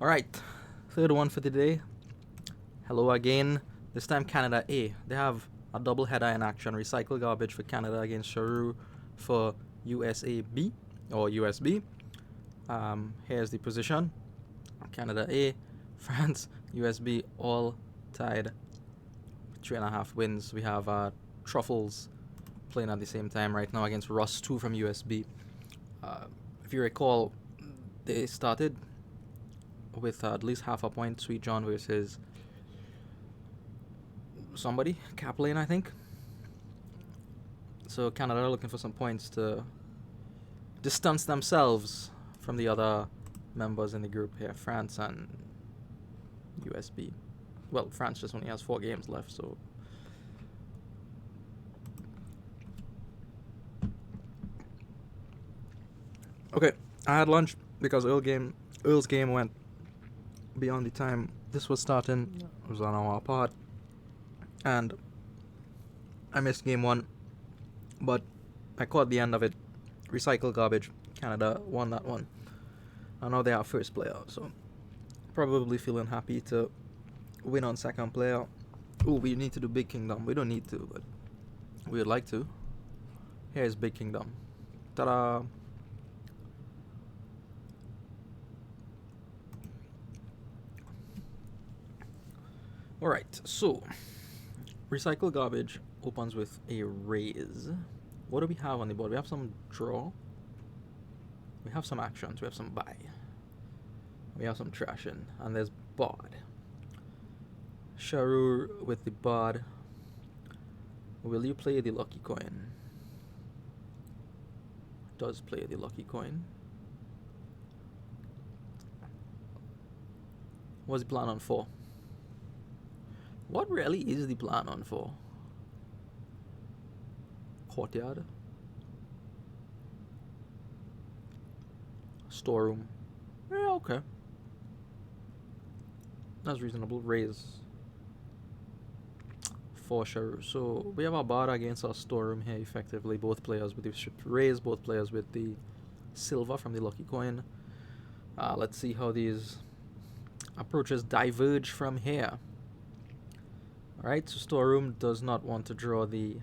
Alright, third one for today. Hello again. This time Canada A. They have a double header in action. Recycle garbage for Canada against Sharur for USA B or USB. Here's the position. Canada A, France, USB all tied. 3.5 wins. We have Truffles playing at the same time right now against Ross 2 from USB. If you recall, they started with at least half a point. Sweet John versus somebody, Kaplan, I think. So Canada are looking for some points to distance themselves from the other members in the group here, France and USB. Well, France just only has 4 games left, so okay. I had lunch because Earl's game went beyond the time this was starting. It was an hour apart, and I missed game 1, but I caught the end of it. Recycle garbage. Canada won that one. I know they are first player, so probably feeling happy to win on second player. Oh, we need to do Big Kingdom. We don't need to, but we would like to. Here's Big Kingdom. Ta-da! Alright, so recycle garbage opens with a raise. What do we have on the board? We have some draw. We have some actions. We have some buy. We have some trashing. And there's bod. Sharur with the bod. Will you play the lucky coin? Does play the lucky coin. What's the plan on 4? What really is the plan on 4? Courtyard. Storeroom. Yeah, okay. That's reasonable. Raise for Sharur. So we have our bar against our storeroom here effectively. Both players with the raise, both players with the silver from the lucky coin. Let's see how these approaches diverge from here. Alright, so storeroom does not want to draw the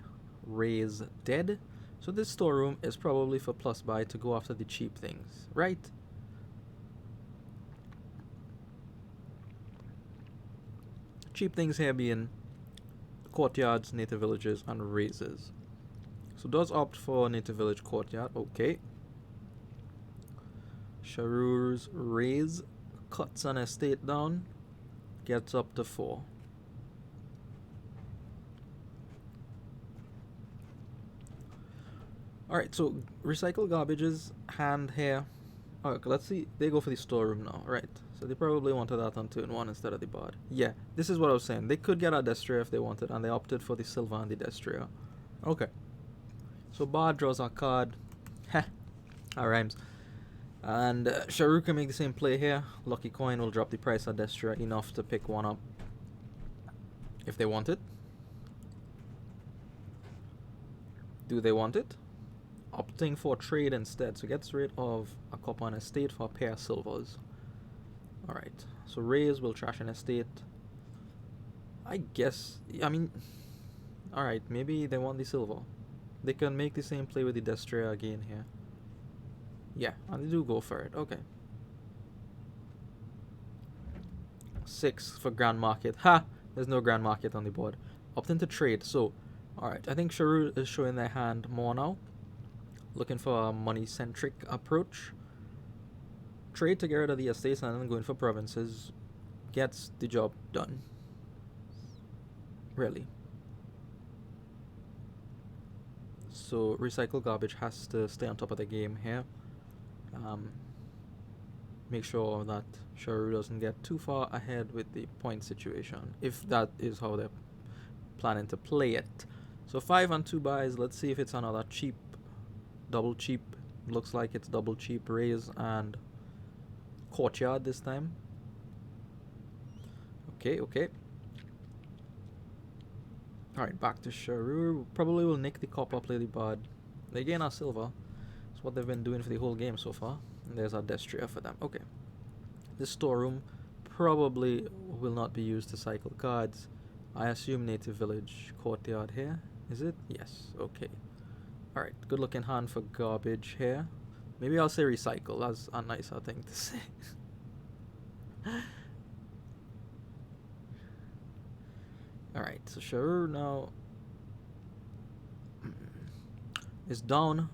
raise dead. So this storeroom is probably for plus buy to go after the cheap things, right? Cheap things here being courtyards, native villages, and raises. So does opt for native village courtyard, okay. Sharur's raise cuts an estate down, gets up to 4. Alright, so recycle garbage's hand here. Alright, let's see. They go for the storeroom now, right? So they probably wanted that on turn 1 instead of the bod. Yeah, this is what I was saying. They could get a Destria if they wanted, and they opted for the silver and the Destria. Okay. So bod draws a card. Heh. That rhymes. And Sharur can make the same play here. Lucky coin will drop the price of Destria enough to pick one up if they want it. Do they want it? Opting for trade instead, so gets rid of a copper and estate for a pair of silvers. Alright, so raise will trash an estate. I guess, I mean, alright, maybe they want the silver. They can make the same play with the Destria again here. Yeah, and they do go for it, okay. 6 for Grand Market. Ha! There's no Grand Market on the board. Opting to trade, so, alright, I think Sharur is showing their hand more now. Looking for a money-centric approach. Trade to get rid of the estates and then going for provinces gets the job done. Really. So recycle garbage has to stay on top of the game here. Make sure that Sharur doesn't get too far ahead with the point situation, if that is how they're planning to play it. So 5 and 2 buys. Let's see if it's another cheap. Double cheap. Looks like it's double cheap raise and courtyard this time. Okay. Alright, back to Sharur. Probably will nick the copper, play the bod. They gain our silver. That's what they've been doing for the whole game so far. And there's our Destria for them. Okay. This storeroom probably will not be used to cycle cards. I assume native village courtyard here. Is it? Yes. Okay. Alright, good looking hand for garbage here. Maybe I'll say recycle. That's a nicer thing to say. Alright, so Sharur now is down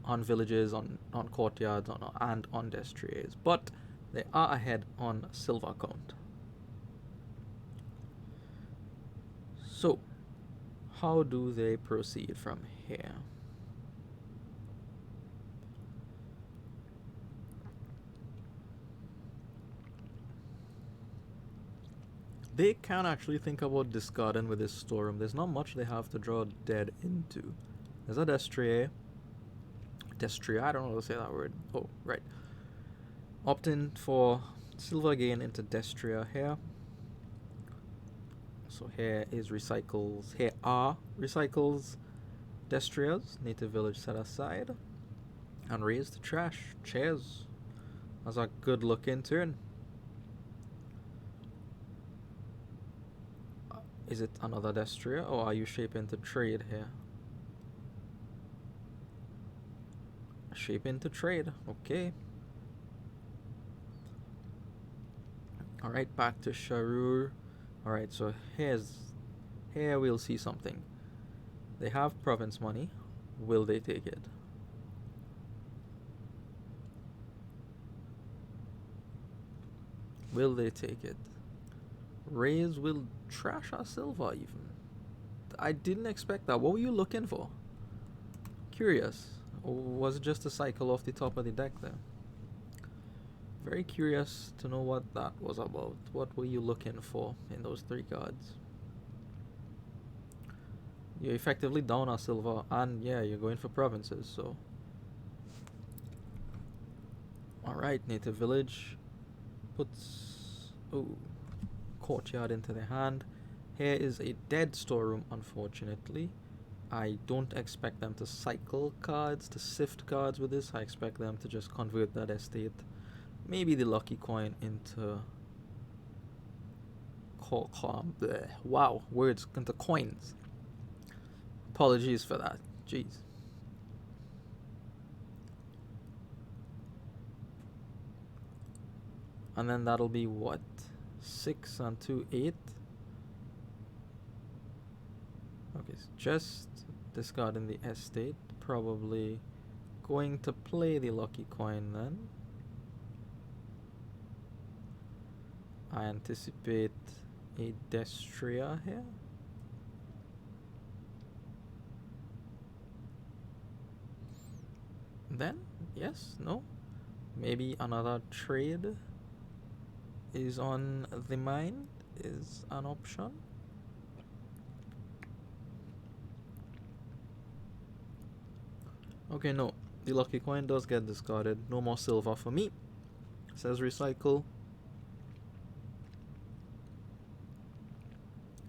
on villages, on courtyards, and on destriers, but they are ahead on silver count. So, how do they proceed from here? They can actually think about discarding with this storeroom. There's not much they have to draw dead into. There's a destrier. Destria, I don't know how to say that word. Oh, right. Opting for silver gain into Destria here. So here is recycles. Here are recycles. Destrias, native village set aside. And raise the trash. Cheers. That's a good looking turn. Is it another Destria, or are you shaping to trade here? Shaping to trade, okay. Alright, back to Sharur. Alright, so here we'll see something. They have province money. Will they take it? Will they take it? Raise will trash our silver even. I didn't expect that. What were you looking for? Curious. Or was it just a cycle off the top of the deck there? Very curious to know what that was about. What were you looking for in those 3 cards? You're effectively down our silver, and yeah, you're going for provinces, so. Alright, native village puts courtyard into their hand. Here is a dead storeroom, unfortunately. I don't expect them to cycle cards, to sift cards with this. I expect them to just convert that estate. Maybe the lucky coin into wow, words into coins. Apologies for that. Jeez. And then that'll be what? 6 and 2, 8. Okay, so just discarding the estate. Probably going to play the lucky coin then. I anticipate a Destria here. Then, yes, no. Maybe another trade is on the mind, is an option. Okay, no. The lucky coin does get discarded. No more silver for me. Says recycle.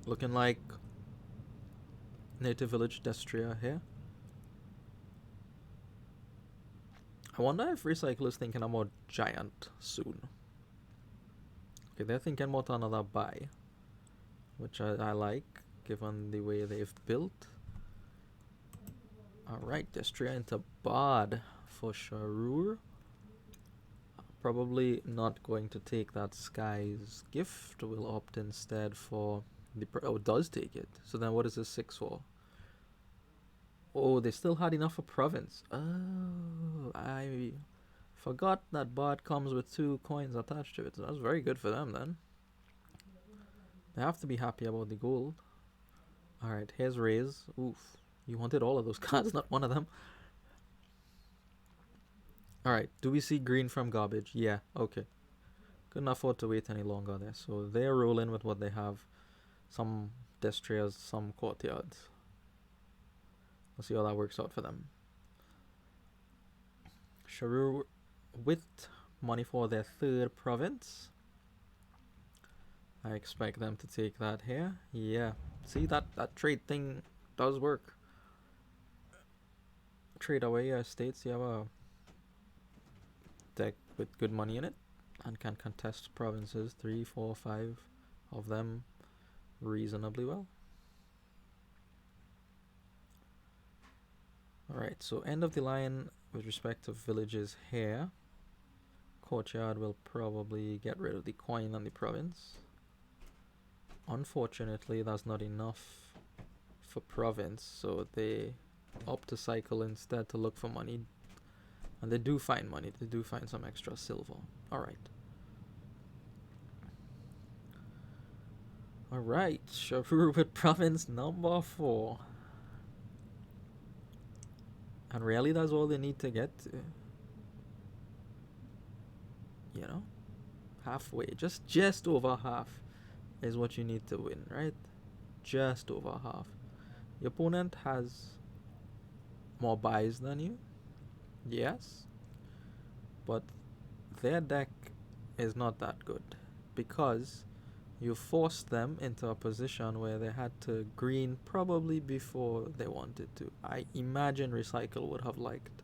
Looking like native village Destria here. I wonder if recycle is thinking about giant soon. Okay, they're thinking about another buy, which I like, given the way they've built. Alright, Destria into Bard for Sharur. Probably not going to take that Sky's Gift. Will opt instead for the... oh, does take it. So then what is this 6 for? Oh, they still had enough for province. Oh, I forgot that Bard comes with 2 coins attached to it. So that's very good for them then. They have to be happy about the gold. Alright, here's Raise. Oof. You wanted all of those cards, not one of them. Alright, do we see green from garbage? Yeah, okay. Couldn't afford to wait any longer there. So they're rolling with what they have. Some Destrias, some courtyards. We'll see how that works out for them. Sharur with money for their 3rd province. I expect them to take that here. Yeah. See, that trade thing does work. Trade away your estates. You have a deck with good money in it. and can contest provinces, 3, 4, 5 of them reasonably well. Alright, so end of the line with respect to villages here. Courtyard will probably get rid of the coin on the province. Unfortunately, that's not enough for province, so they opt to cycle instead to look for money. And they do find money, they do find some extra silver. Alright. Alright, Sharur with province number 4. And really that's all they need to get to. You know? Halfway. Just over half is what you need to win, right? Just over half. Your opponent has more buys than you. Yes. But their deck is not that good. Because you forced them into a position where they had to green probably before they wanted to. I imagine Recycle would have liked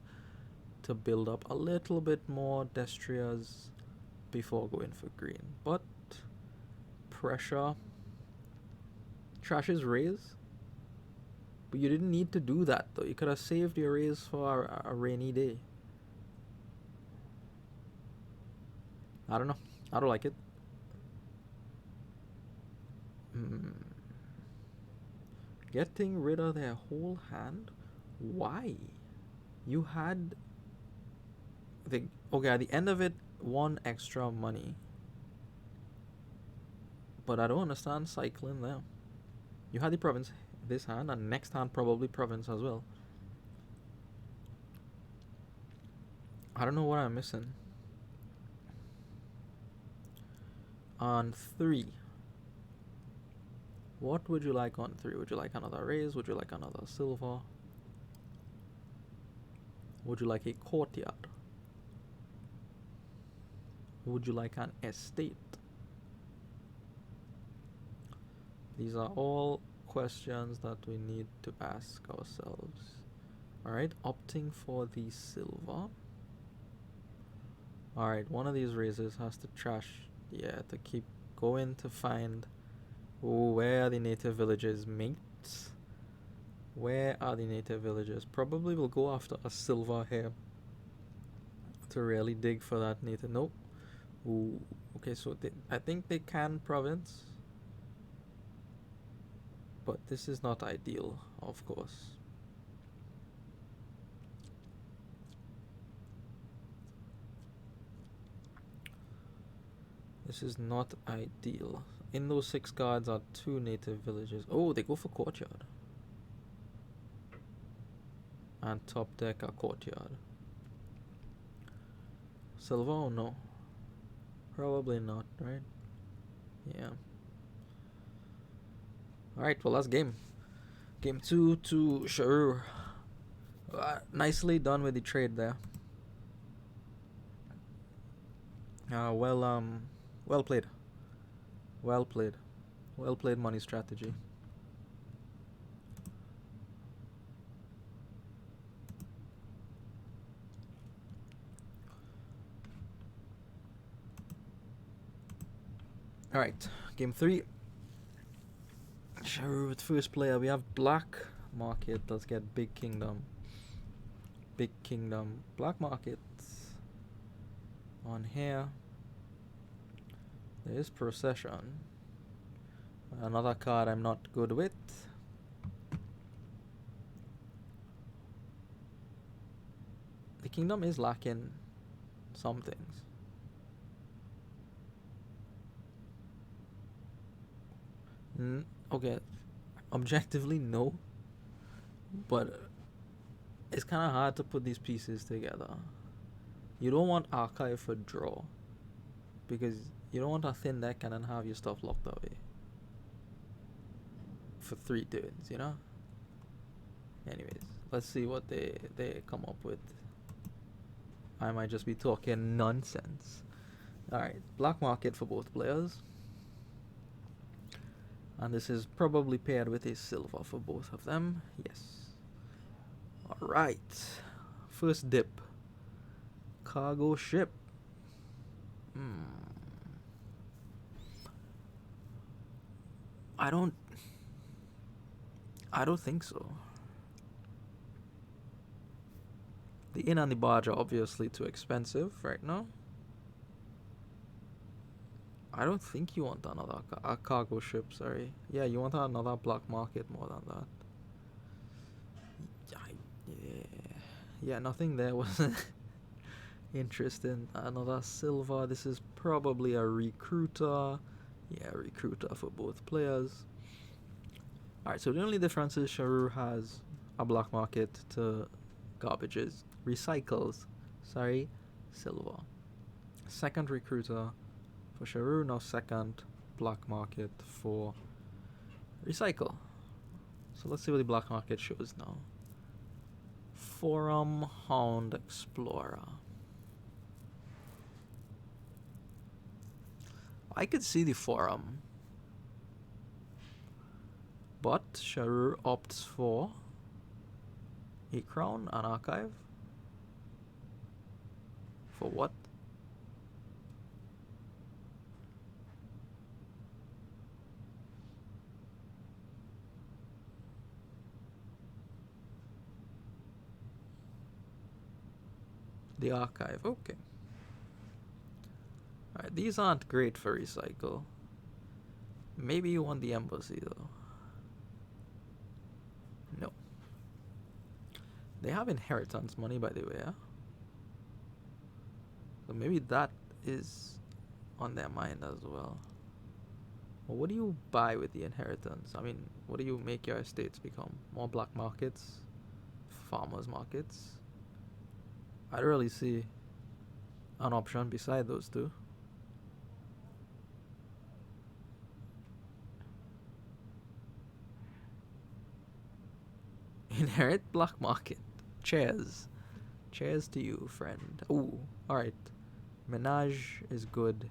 to build up a little bit more Destrias before going for green. But pressure. Trash's raise. But you didn't need to do that though. You could have saved your raise for a rainy day. I don't know. I don't like it. Getting rid of their whole hand? Why? You had okay, at the end of it, 1 extra money. But I don't understand cycling them. You had the province this hand, and next hand probably province as well. I don't know what I'm missing. On 3. What would you like on 3? Would you like another raise? Would you like another silver? Would you like a courtyard? Would you like an estate? These are all questions that we need to ask ourselves. Alright, opting for the silver. Alright, one of these raises has to trash, to keep going to find where are the native villages, mates? Where are the native villages? Probably will go after a silver here to really dig for that native. Nope. Ooh, okay, so I think they can province. But this is not ideal, of course. This is not ideal. In those 6 cards are 2 native villages. Oh, they go for courtyard. And top deck a courtyard. Silver or no? Probably not, right? Yeah. Alright, well that's game. Game 2 to Sharur. Nicely done with the trade there. Well played. Well played. Well played money strategy. Alright, game 3. Sharur with first player. We have black market. Let's get big kingdom. Big kingdom. Black market. On here. There is procession. Another card I'm not good with. The kingdom is lacking some things. Okay, objectively no, but it's kind of hard to put these pieces together. You don't want archive for draw because you don't want a thin deck and then have your stuff locked away for 3 turns, you know? Anyways, let's see what they come up with. I might just be talking nonsense. Alright, black market for both players. And this is probably paired with a silver for both of them. Yes. Alright. First dip. Cargo ship. I don't think so. The inn and the barge are obviously too expensive right now. I don't think you want another cargo ship, sorry. Yeah, you want another black market more than that. Yeah, nothing there was interesting. Another silver. This is probably a recruiter. Yeah, recruiter for both players. Alright, so the only difference is Sharur has a black market to garbages. Recycles. Sorry, silver. Second recruiter for Sharur, now second black market for recycle. So let's see what the black market shows now. Forum Hound Explorer. I could see the forum, but Sharur opts for a crown, an archive. For what? The archive, okay. Alright, these aren't great for recycle. Maybe you want the embassy though. No. They have inheritance money, by the way, yeah? So maybe that is on their mind as well. Well, what do you buy with the inheritance? I mean, what do you make your estates become? More black markets? Farmers markets? I don't really see an option beside those two. Inherit black market. Cheers. Cheers to you, friend. Ooh, alright. Menage is good.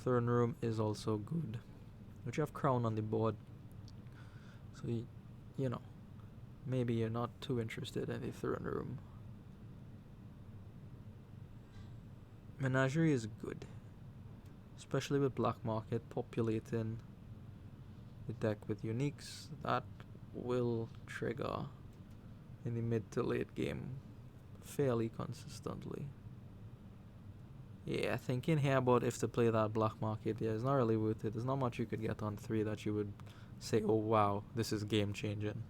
Throne room is also good. But you have crown on the board. So, you know, maybe you're not too interested in the throne room. Menagerie is good. Especially with black market populating the deck with uniques. That will trigger in the mid to late game fairly consistently. Yeah, thinking here about if to play that black market, yeah, it's not really worth it. There's not much you could get on 3 that you would say, oh wow, this is game changing.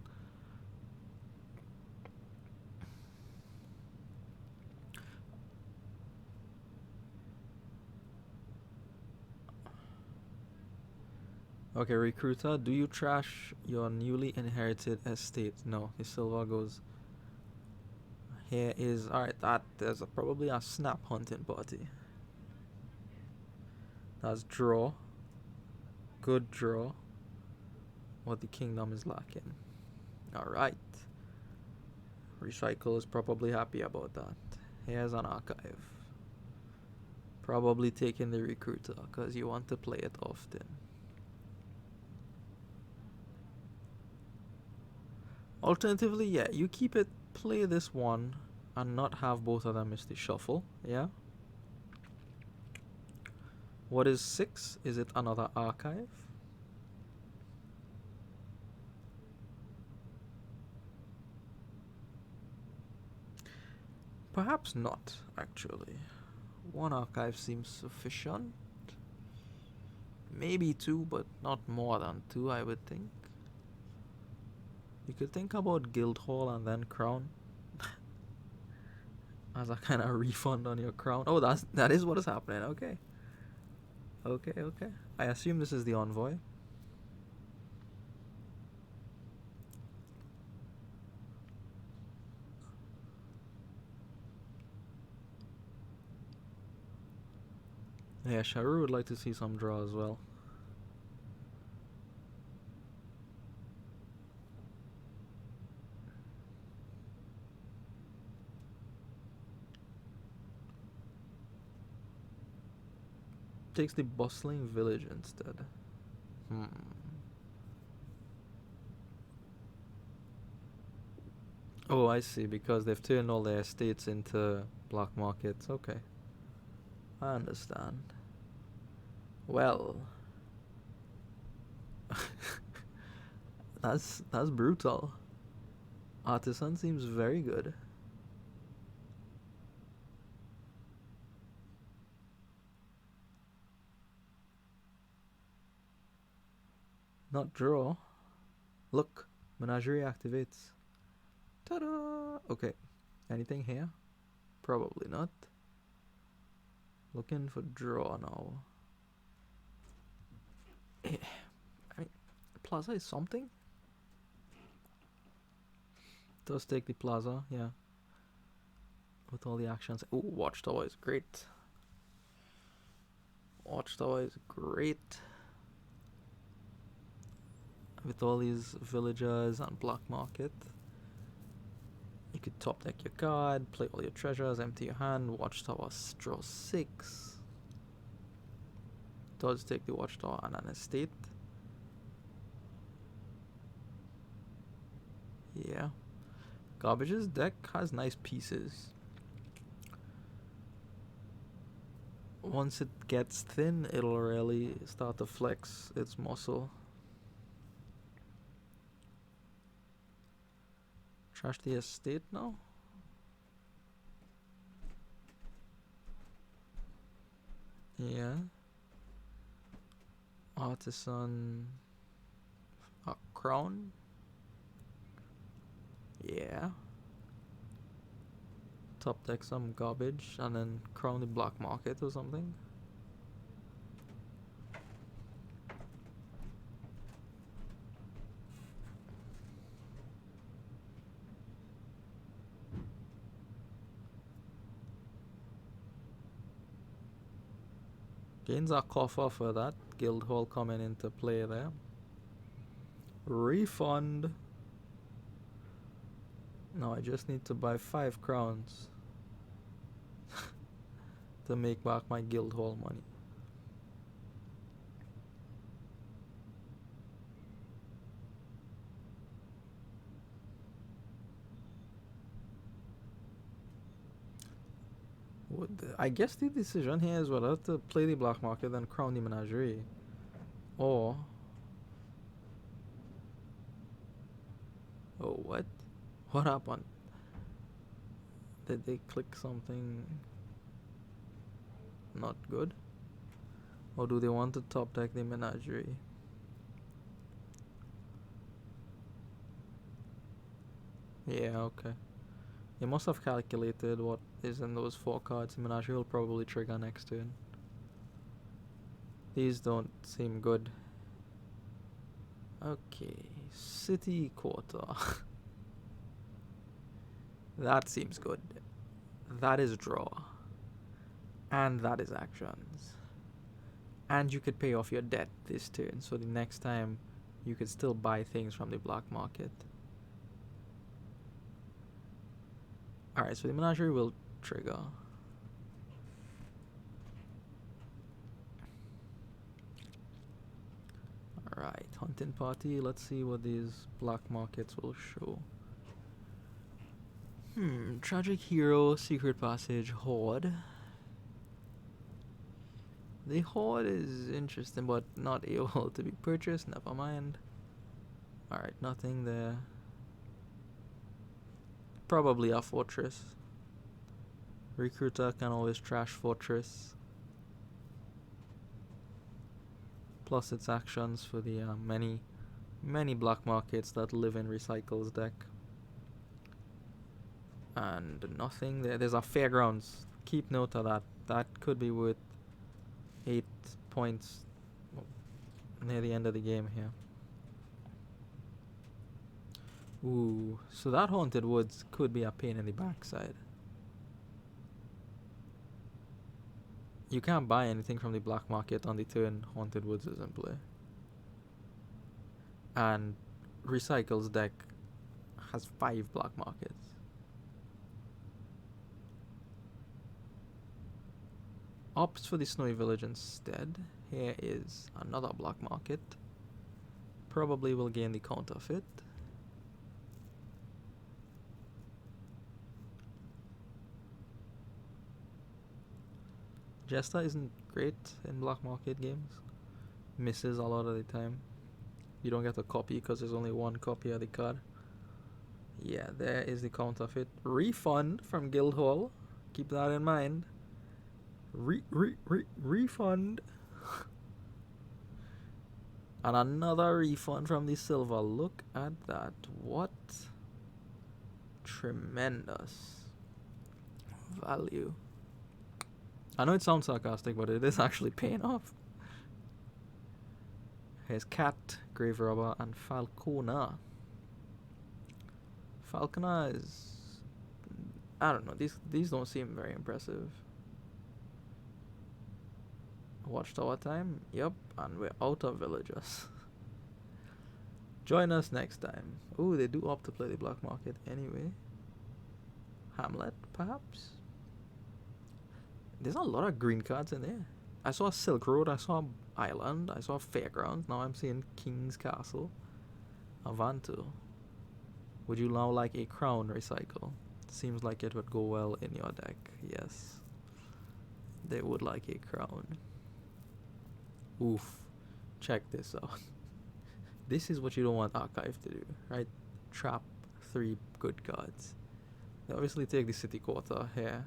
Okay, recruiter, do you trash your newly inherited estate? No, the silver goes. Here is, alright, there's probably a snap hunting party. That's draw. Good draw. What the kingdom is lacking. Alright. Recycle is probably happy about that. Here's an archive. Probably taking the recruiter because you want to play it often. Alternatively, yeah, you keep it, play this one, and not have both of them miss the shuffle, yeah? What is 6? Is it another archive? Perhaps not, actually. 1 archive seems sufficient. Maybe 2, but not more than 2, I would think. You could think about Guildhall and then Crown. As a kind of refund on your crown. Oh, that is what is happening. Okay. Okay. I assume this is the envoy. Yeah, Sharur would like to see some draw as well. Takes the bustling village instead. Oh, I see, because they've turned all their estates into black markets. Okay. I understand. Well, that's brutal. Artisan seems very good. Not draw. Look, Menagerie activates. Ta-da! Okay, anything here? Probably not. Looking for draw now. I mean, Plaza is something. Does take the Plaza, yeah. With all the actions. Ooh, Watchtower is great. Watchtower is great. With all these villagers and black market. You could top deck your card, play all your treasures, empty your hand, Watchtower, draw 6. Does take the Watchtower and an estate. Yeah. Garbage's deck has nice pieces. Once it gets thin, it'll really start to flex its muscle. Trash the estate now? Yeah. Artisan. A crown? Yeah. Top deck some garbage and then crown the black market or something. Gains a coffer for that. Guildhall coming into play there. Refund. No, I just need to buy 5 crowns to make back my Guildhall money. I guess the decision here is whether to play the black market and crown the menagerie. Or... Oh, what? What happened? Did they click something not good? Or do they want to top deck the menagerie? Yeah, okay. They must have calculated what is in those 4 cards. Menagerie will probably trigger next turn. These don't seem good. Okay, city quarter. That seems good. That is draw. And that is actions. And you could pay off your debt this turn, so the next time you could still buy things from the black market. Alright, so the menagerie will trigger. Alright, hunting party. Let's see what these black markets will show. Tragic hero, secret passage, horde. The horde is interesting, but not able to be purchased. Never mind. Alright, nothing there. Probably a fortress. Recruiter can always trash fortress. Plus its actions for the many black markets that live in Recycle's deck. And nothing there. There's a fairgrounds. Keep note of that. That could be worth 8 points near the end of the game here. Ooh, so that Haunted Woods could be a pain in the backside. You can't buy anything from the black market on the turn Haunted Woods is in play. And Recycle's deck has 5 black markets. Opts for the Snowy Village instead. Here is another black market. Probably will gain the counterfeit. Jester isn't great in black market games. Misses a lot of the time. You don't get a copy because there's only one copy of the card. Yeah, there is the counterfeit. Refund from Guildhall. Keep that in mind. Refund. And another refund from the silver. Look at that. What tremendous value. I know it sounds sarcastic, but it is actually paying off. Here's Cat, Grave Robber, and Falconer. Falconer is... I don't know, these don't seem very impressive. Watchtower time? Yep, and we're out of villagers. Join us next time. Ooh, they do opt to play the black market anyway. Hamlet, perhaps? There's a lot of green cards in there. I saw Silk Road, I saw Island, I saw Fairgrounds. Now I'm seeing King's Castle. Avanto. Would you now like a crown recycle? Seems like it would go well in your deck. Yes. They would like a crown. Oof. Check this out. This is what you don't want Archive to do, right? Trap 3 good cards. They obviously take the City Quarter here.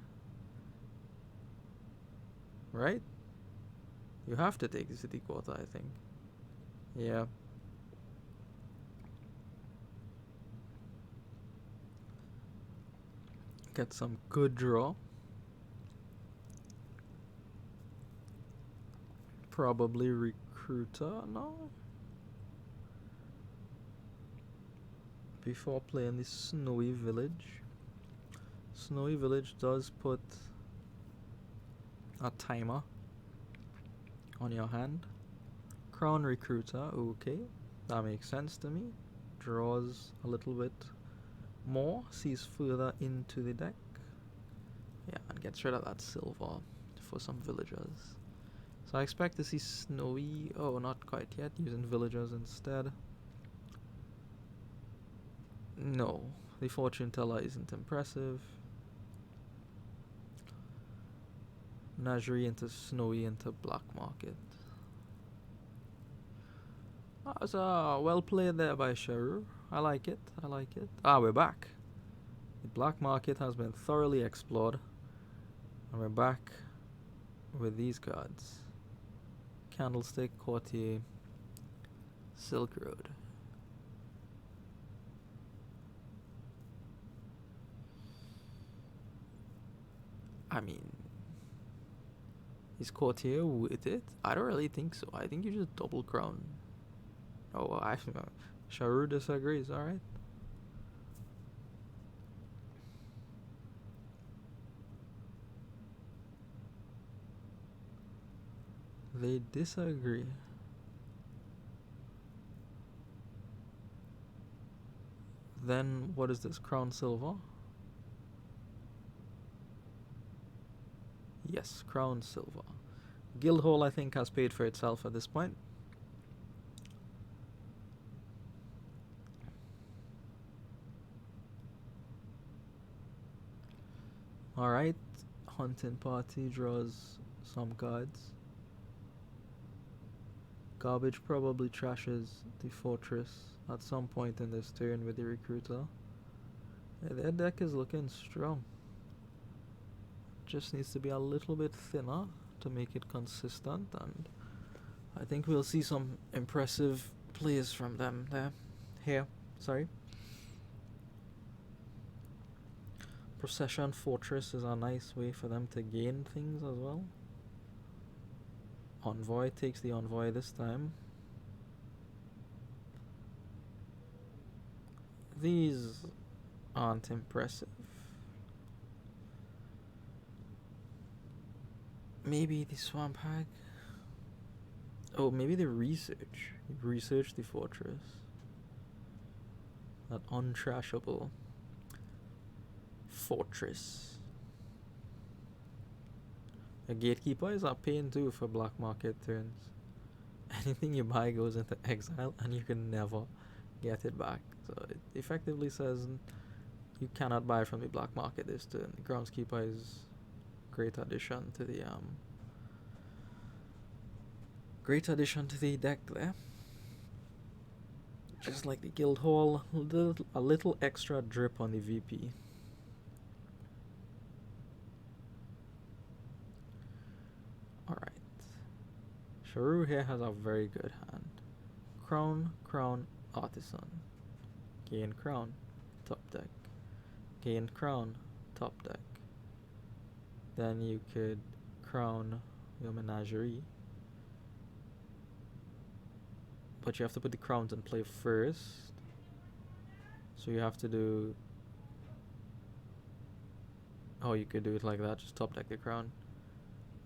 Right? You have to take the City Quarter, I think. Yeah. Get some good draw. Probably Recruiter, no? Before playing the Snowy Village. Snowy Village does put a timer on your hand. Crown Recruiter, okay. That makes sense to me. Draws a little bit more, sees further into the deck. Yeah, and gets rid of that silver for some villagers. So I expect to see Snowy, oh, not quite yet, using villagers instead. No, the Fortune Teller isn't impressive. Najri into Snowy into Black Market. That was well played there by Sharur. I like it, I like it. Ah, we're back. The Black Market has been thoroughly explored. And we're back with these cards. Candlestick, Courtier, Silk Road. I mean, is Courtier with it? I don't really think so. I think you just double crown. Oh, Sharur disagrees, alright. They disagree. Then what is this? Crown Silver? Yes, Crown Silver. Guildhall, I think, has paid for itself at this point. Alright, Hunting Party draws some cards. Garbage probably trashes the Fortress at some point in this turn with the Recruiter. Yeah, their deck is looking strong. Just needs to be a little bit thinner to make it consistent, and I think we'll see some impressive plays from them there. Here, sorry. Procession Fortress is a nice way for them to gain things as well. Envoy takes the Envoy this time. These aren't impressive. Maybe the Swamp Hag. Oh, maybe the Research. Research the Fortress. That untrashable Fortress. A Gatekeeper is a pain too for black market turns. Anything you buy goes into exile and you can never get it back. So it effectively says you cannot buy from the black market this turn. The Groundskeeper is a great addition to the Great addition to the deck there. Just like the Guildhall, a little extra drip on the VP. Alright. Sharur here has a very good hand. Crown, Crown, Artisan. Gain Crown, top deck. Gain Crown, top deck. Then you could crown your menagerie. But you have to put the crowns in play first. So you have to do... Oh, you could do it like that, just top deck the crown.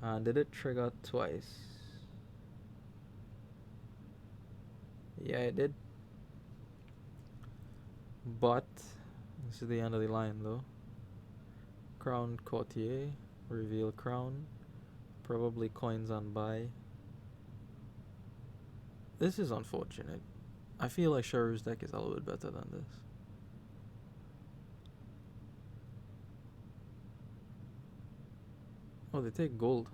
And did it trigger twice? Yeah, it did. But this is the end of the line though. Crown Courtier, reveal crown, probably coins on buy. This is unfortunate. I feel like Sharur's deck is a little bit better than this. Oh, they take gold.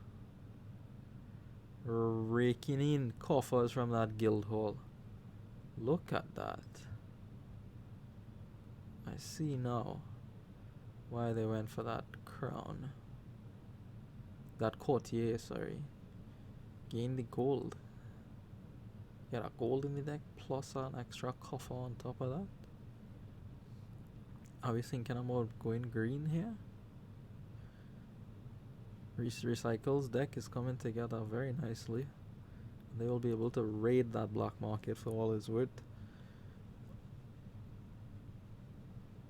Raking in coffers from that Guildhall. Look at that. I see now why they went for that crown. That courtier, sorry. Gain the gold. Get a gold in the deck plus an extra coffer on top of that. Are we thinking about going green here? Recycle's deck is coming together very nicely. They will be able to raid that black market for all it's worth.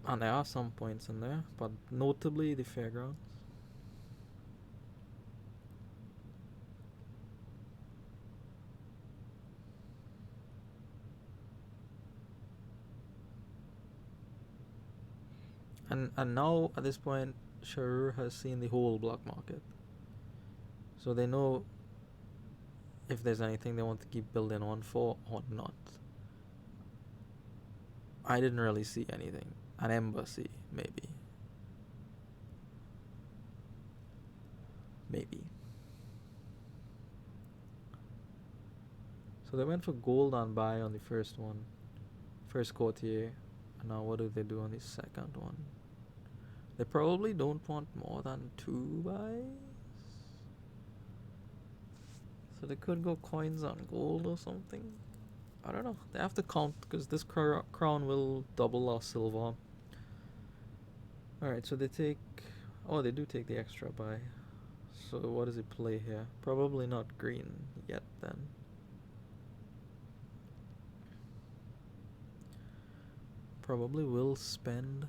And there are some points in there, but notably the fairgrounds. And now at this point Sharur has seen the whole black market. So they know if there's anything they want to keep building on for or not. I didn't really see anything. An embassy, maybe. Maybe. So they went for gold on buy on the first one. First courtier. And now what do they do on the second one? They probably don't want more than 2 buys. So they could go coins on gold or something. I don't know. They have to count because this crown will double our silver. Alright, so they take... Oh, they do take the extra buy. So what does it play here? Probably not green yet then. Probably will spend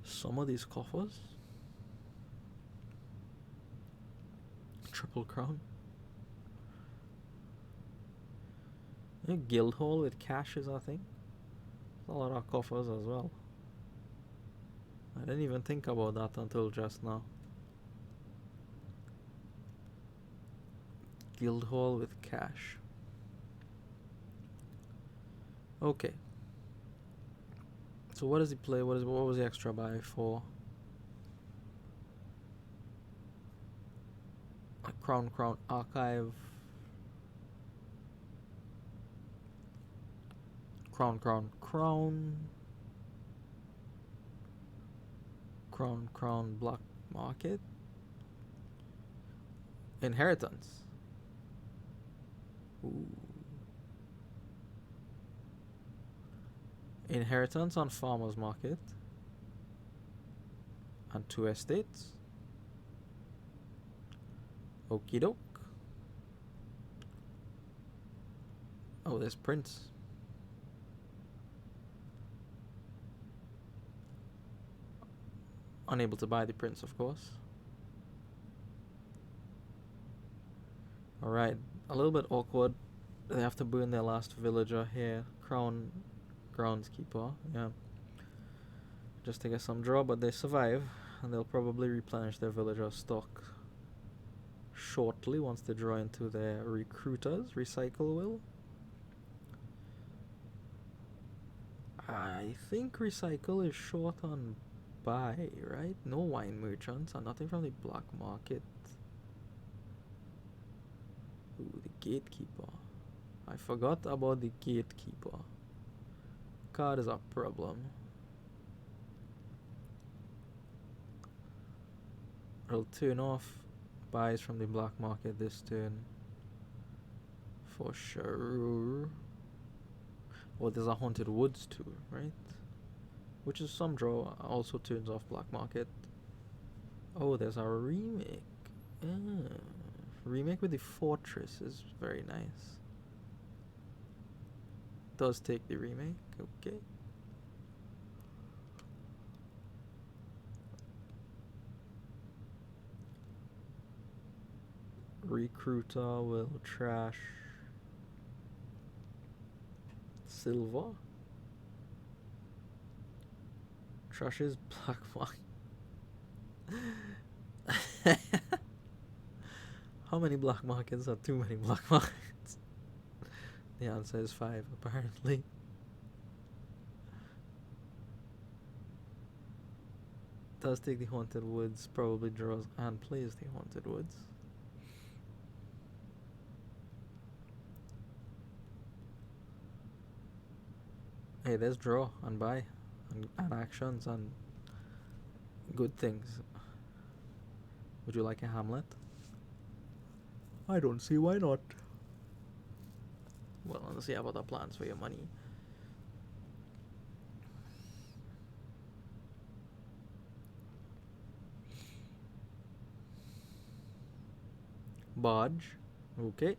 some of these coffers. Triple crown. Guildhall with caches, I think. A lot of coffers as well. I didn't even think about that until just now. Guildhall with cash. Okay. So what does he play? What was the extra buy for? A crown archive. Crown black market. Inheritance. Ooh. Inheritance on farmer's market. And 2 estates. Okie doke. Oh, there's Prince. Unable to buy the Prince, of course. Alright, a little bit awkward. They have to burn their last villager here. Crown groundskeeper, yeah. Just to get some draw, but they survive. And they'll probably replenish their villager stock shortly once they draw into their recruiters. Recycle will. I think Recycle is short on buy, right? No wine merchants and nothing from the black market. Gatekeeper. I forgot about the Gatekeeper. Card is a problem. I'll turn off buys from the black market this turn for sure. Oh, there's a Haunted Woods too, right? Which is some draw, also turns off black market. Oh, there's our remake. Remake with the Fortress is very nice. Does take the remake, okay. Recruiter will trash Silver. Trashes black market. How many black markets are too many black markets? The answer is 5 apparently. Does take the Haunted Woods, probably draws and plays the Haunted Woods. Hey, there's draw and buy and actions and good things. Would you like a Hamlet? I don't see why not. Well, unless you have other plans for your money. Barge. Okay.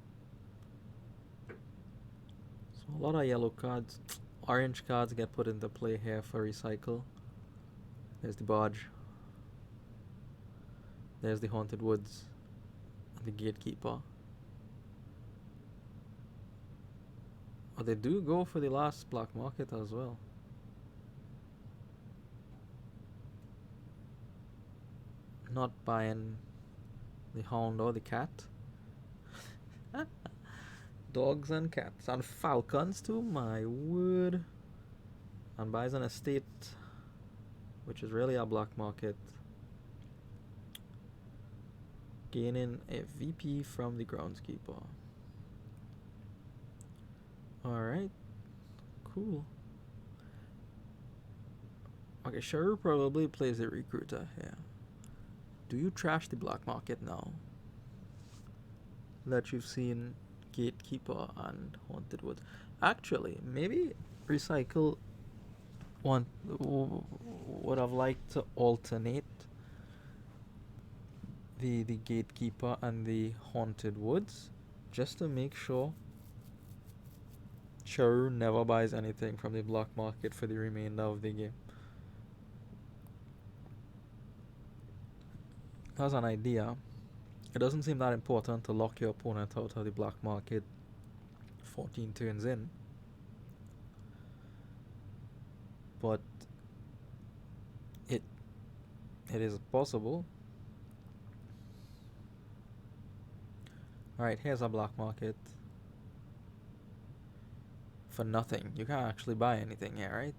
So a lot of yellow cards. Orange cards get put into play here for recycle. There's the Barge. There's the Haunted Woods. And the Gatekeeper. Oh, they do go for the last black market as well. Not buying the Hound or the Cat. Dogs and cats and falcons too, my word. And buys an estate, which is really a black market. Gaining a VP from the groundskeeper. Alright. Cool. Okay, Sharur probably plays a recruiter here. Do you trash the black market now that you've seen Gatekeeper and Haunted Woods? Actually, maybe recycle one would have liked to alternate the Gatekeeper and the Haunted Woods just to make sure Sharur never buys anything from the black market for the remainder of the game. That's an idea. It doesn't seem that important to lock your opponent out of the black market 14 turns in. But it is possible. Alright, here's a black market. For nothing. You can't actually buy anything here, right?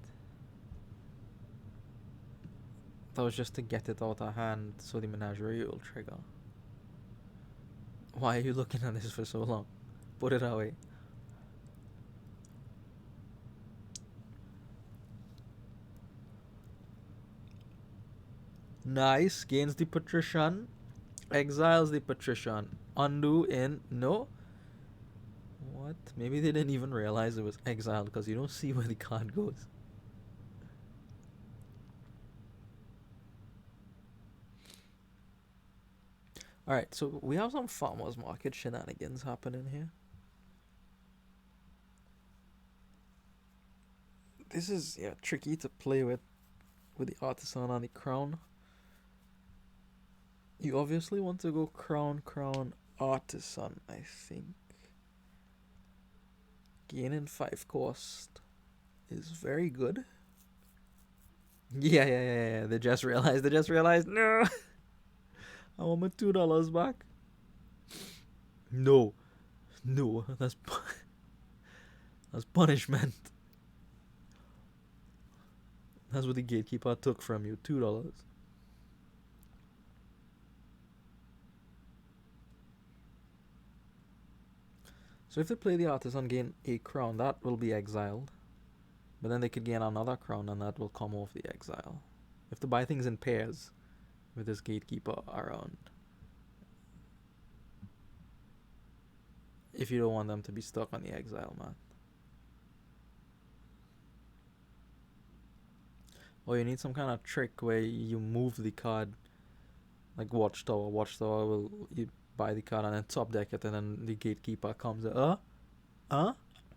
That was just to get it out of hand so the menagerie will trigger. Why are you looking at this for so long? Put it away. Nice. Gains the patrician. Exiles the patrician. Undo in. No. What? Maybe they didn't even realize it was exiled because you don't see where the card goes. Alright, so we have some farmers market shenanigans happening here. This is tricky to play with the artisan and the crown. You obviously want to go crown, artisan, I think. Gaining 5 cost is very good. Yeah. They just realized. No! I want my $2 back. No, that's punishment. That's what the gatekeeper took from you, $2. So if they play the artisan, gain a crown, that will be exiled. But then they could gain another crown, and that will come off the exile. If they buy things in pairs with this gatekeeper around. If you don't want them to be stuck on the exile, man. Or you need some kind of trick where you move the card, like Watchtower. Watchtower will, you buy the card and then top deck it, and then the gatekeeper comes.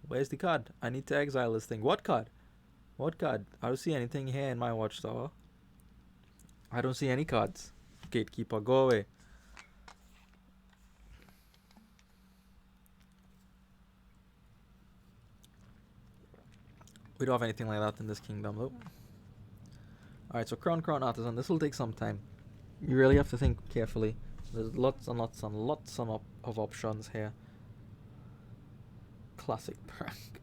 Where's the card? I need to exile this thing. What card? What card? I don't see anything here in my Watchtower. I don't see any cards. Gatekeeper, go away. We don't have anything like that in this kingdom, though. Alright, so Crown Artisan. This will take some time. You really have to think carefully. There's lots and lots and lots of options here. Classic prank.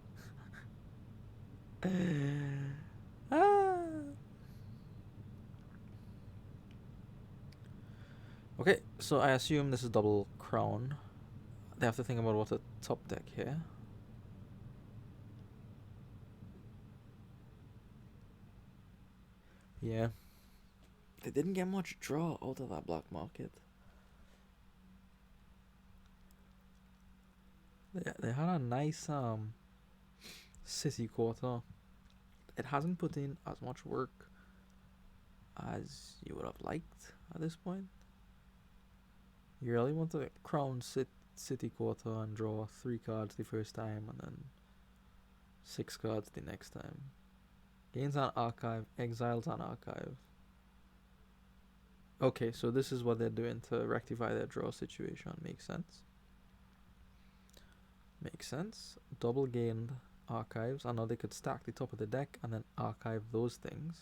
Okay, so I assume this is double crown. They have to think about what to top deck here. Yeah. They didn't get much draw out of that black market. They had a nice city quarter. It hasn't put in as much work as you would have liked at this point. You really want to crown city quarter and draw 3 cards the first time and then 6 cards the next time. Gains an archive, exiles an archive. Okay, so this is what they're doing to rectify their draw situation. Makes sense. Makes sense. Double gained archives. I know they could stack the top of the deck and then archive those things.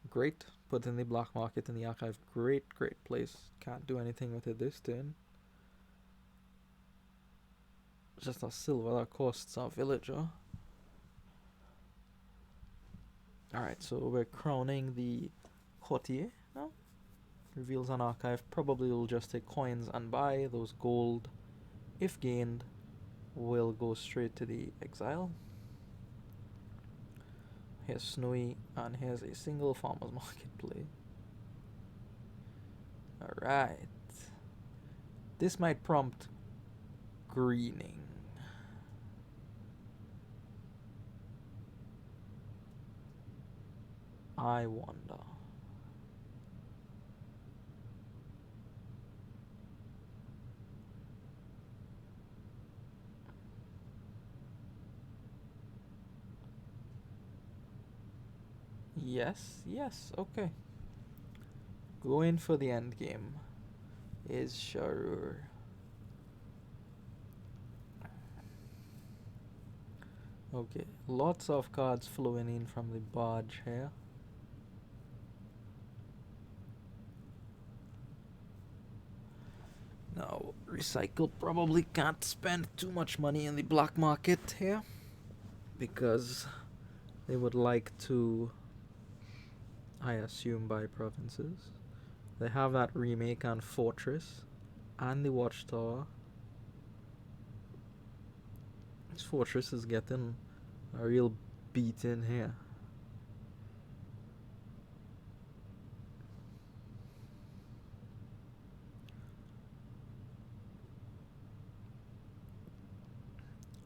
Great. Put in the black market in the archive. Great place. Can't do anything with it this turn. Just a silver that costs our villager. Alright, so we're crowning the courtier now. Reveals an archive. Probably will just take coins and buy those gold. If gained, will go straight to the exile. Here's Snowy, and here's a single farmer's market play. Alright. This might prompt greening. I wonder. Yes, okay. Going for the end game is Sharur. Okay, lots of cards flowing in from the barge here. Now, Recycle probably can't spend too much money in the black market here because they would like to, I assume, buy provinces. They have that remake on Fortress and the Watchtower. This Fortress is getting a real beat in here.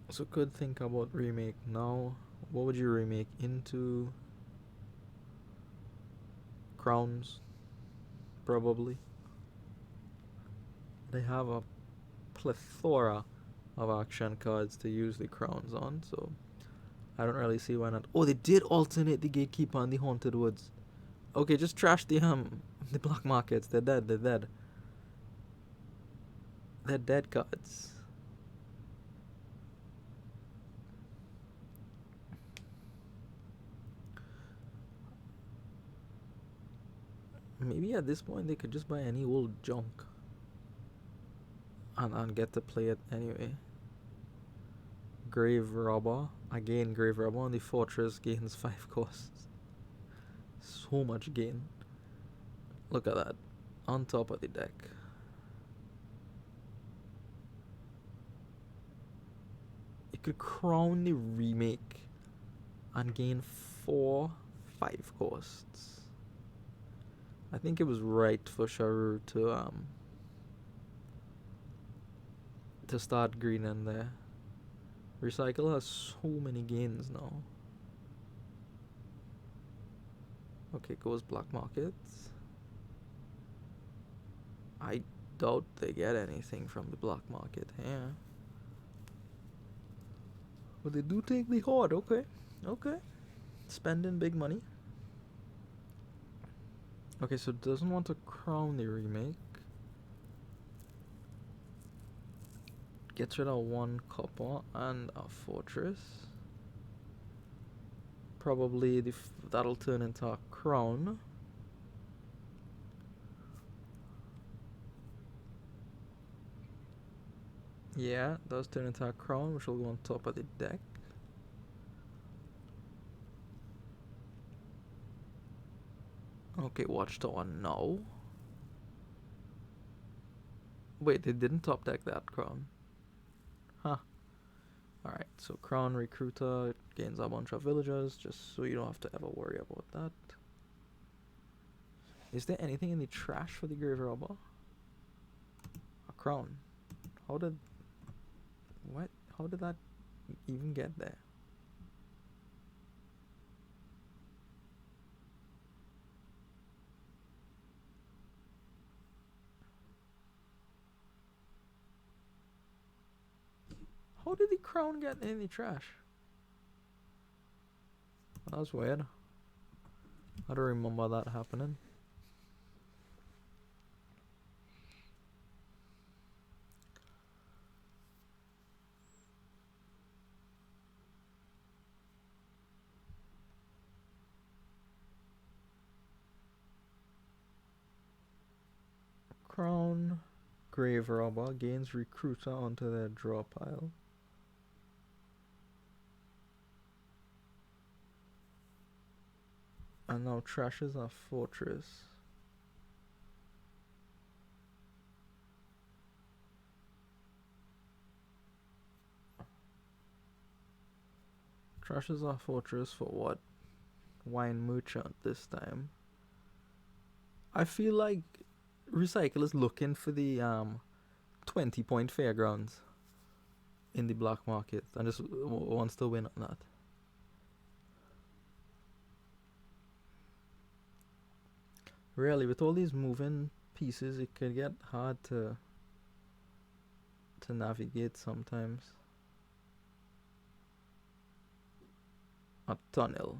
So could think about remake now. What would you remake into? Crowns, probably. They have a plethora of action cards to use the crowns on, so I don't really see why not. Oh, they did alternate the Gatekeeper and the Haunted Woods. Okay, just trash the black markets. They're dead. They're dead cards. Maybe at this point they could just buy any old junk and get to play it anyway. Grave Robber. Again, Grave Robber on the Fortress gains 5 costs. So much gain. Look at that. On top of the deck. could crown the remake and gain 5 costs. I think it was right for Sharur to start greening there. Recycle has so many gains now. Okay, goes black markets. I doubt they get anything from the black market here. But they do take the horde, okay. Okay. Spending big money. Okay, so it doesn't want to crown the remake. Gets rid of 1 copper and a fortress. Probably that'll turn into a crown. Yeah, it does turn into a crown, which will go on top of the deck. Okay, watchtower now. Wait, they didn't top deck that crown. Huh. Alright, so crown recruiter gains a bunch of villagers, just so you don't have to ever worry about that. Is there anything in the trash for the grave robber? A crown. How did that even get there? How did the crown get in the trash? That's weird. I don't remember that happening. Crown grave robber gains recruiter onto their draw pile. And now trashes our fortress. Trashes our fortress for what? Wine merchant this time. I feel like Recycle is looking for the 20-point fairgrounds in the black market and just wants to win on that. Really, with all these moving pieces, it could get hard to navigate sometimes. A tunnel.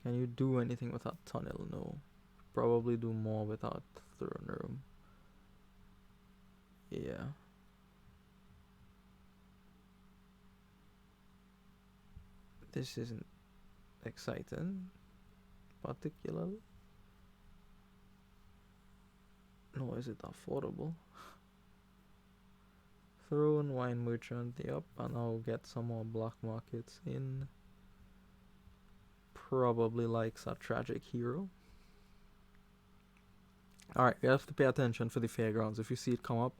Can you do anything with a tunnel? No. Probably do more without throne room. Yeah. This isn't exciting, particularly. Nor is it affordable. Throne, wine merchant, yep, and I'll get some more black markets in. Probably likes a tragic hero. Alright, you have to pay attention for the fairgrounds. If you see it come up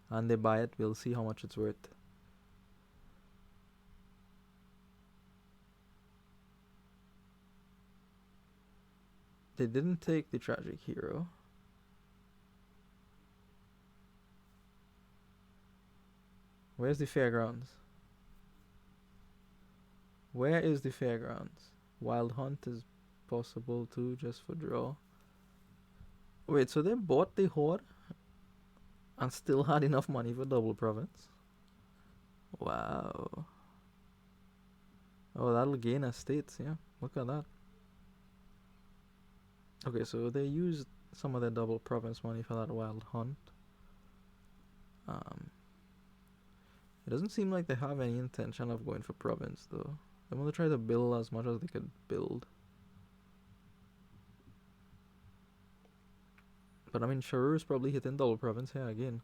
and they buy it, we'll see how much it's worth. They didn't take the tragic hero. Where's the fairgrounds? Where is the fairgrounds? Wild hunt is possible too, just for draw. Wait, so they bought the horde and still had enough money for double province? Wow. Oh, that'll gain estates, yeah. Look at that. Okay, so they used some of their double province money for that wild hunt. It doesn't seem like they have any intention of going for province though. They want to try to build as much as they could build. But I mean, Sharur is probably hitting double province here again.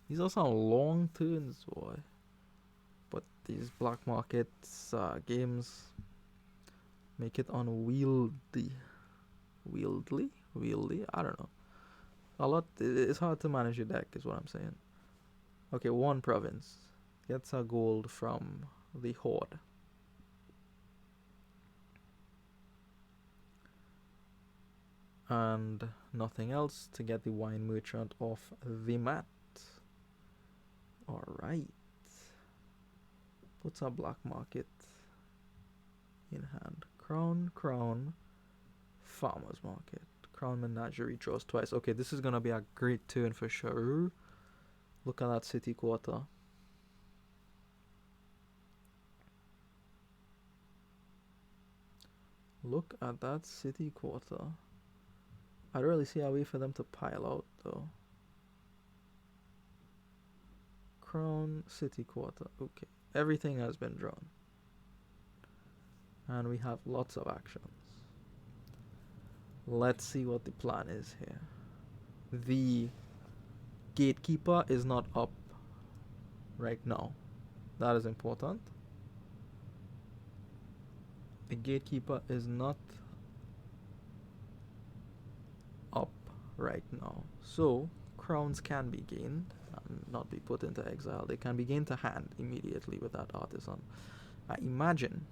These are some long turns, boy. But these black markets games make it unwieldy. Wieldy? I don't know. It's hard to manage your deck, is what I'm saying. Okay, 1 province. gets our gold from the horde. And nothing else to get the wine merchant off the mat. Alright. Puts our black market in hand. Crown, farmer's market. Crown menagerie draws twice. Okay, this is gonna be a great turn for Sharur. Look at that city quarter. Look at that city quarter. I don't really see a way for them to pile out though. Crown city quarter. Okay, everything has been drawn. And we have lots of actions. Let's see what the plan is here. The gatekeeper is not up right now. That is important. The gatekeeper is not up right now. So crowns can be gained and not be put into exile. They can be gained to hand immediately with that artisan. I imagine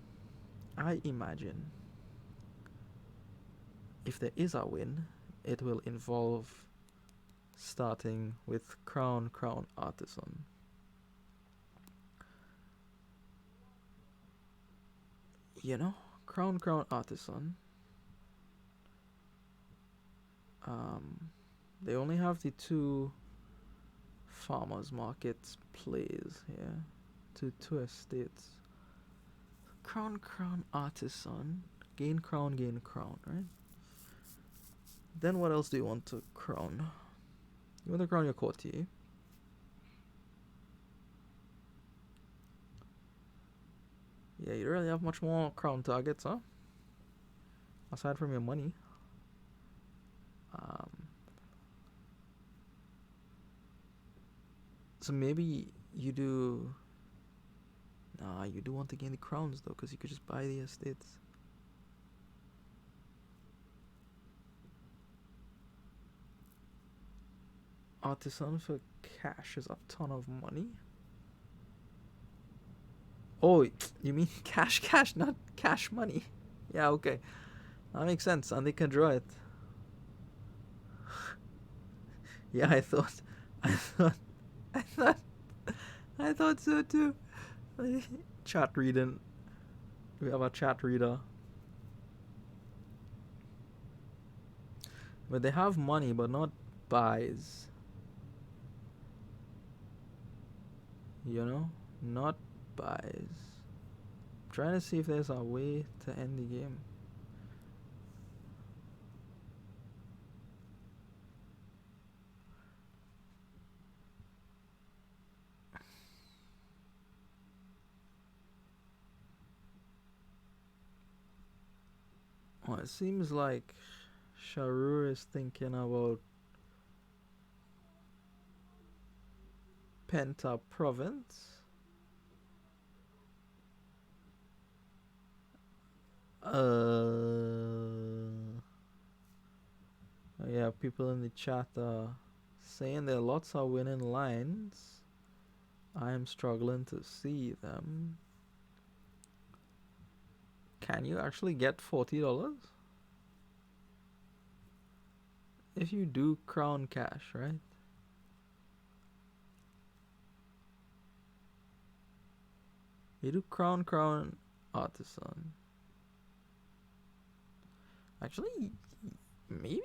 if there is a win, it will involve starting with crown artisan. You know, crown artisan. They only have the two farmers markets plays here. Two estates. Crown artisan. Gain crown, right? Then what else do you want to crown? You want to crown your courtier. Yeah, you don't really have much more crown targets, huh? Aside from your money. So maybe you do... Nah, you do want to gain the crowns though, because you could just buy the estates. Artisan for cash is a ton of money. Oh, you mean cash, not cash money. Yeah, okay. That makes sense, and they can draw it. Yeah, I thought so too. Chat reading. We have a chat reader. But they have money, but not buys. You know? Not buys. I'm trying to see if there's a way to end the game. Well, it seems like Sharur is thinking about Penta province. Yeah, people in the chat are saying there are lots of winning lines. I am struggling to see them. Can you actually get $40? If you do crown cash, right? You do crown artisan. Actually, maybe?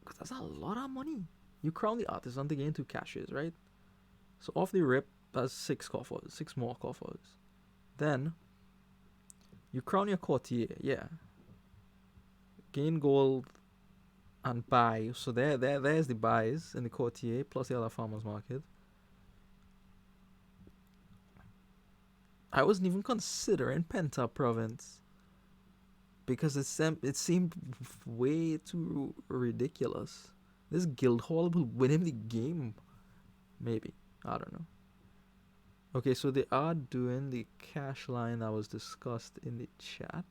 Because that's a lot of money. You crown the artisan to gain 2 cashes, right? So off the rip, that's 6 coffers, 6 more coffers. Then, you crown your courtier, yeah. Gain gold and buy. So there's the buys in the courtier, plus the other farmer's market. I wasn't even considering Penta province. Because it seemed way too ridiculous. This Guildhall will win him the game. Maybe. I don't know. Okay, so they are doing the cash line that was discussed in the chat.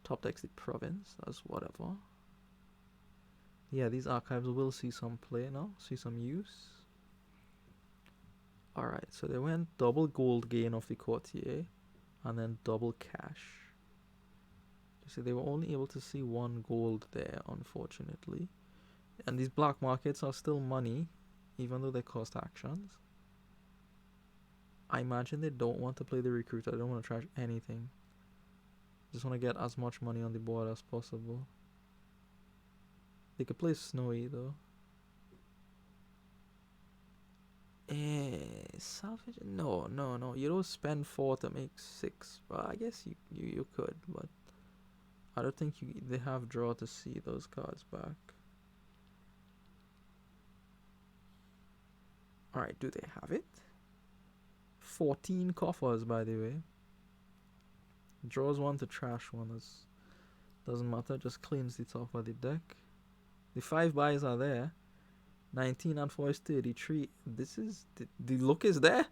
Top text the province. That's whatever. Yeah, these archives will see some play now, see some use. Alright, so they went double gold gain of the courtier and then double cash. You see, they were only able to see 1 gold there, unfortunately. And these black markets are still money, even though they cost actions. I imagine they don't want to play the recruiter. They don't want to trash anything. Just want to get as much money on the board as possible. They could play Snowy though. Salvage? No. You don't spend 4 to make 6. Well, I guess you could, but I don't think they have draw to see those cards back. Alright, do they have it? 14 coffers, by the way. Draws 1 to trash 1. Doesn't matter, just cleans the top of the deck. The 5 buys are there. 19 and 4 is 33. This is... The look is there.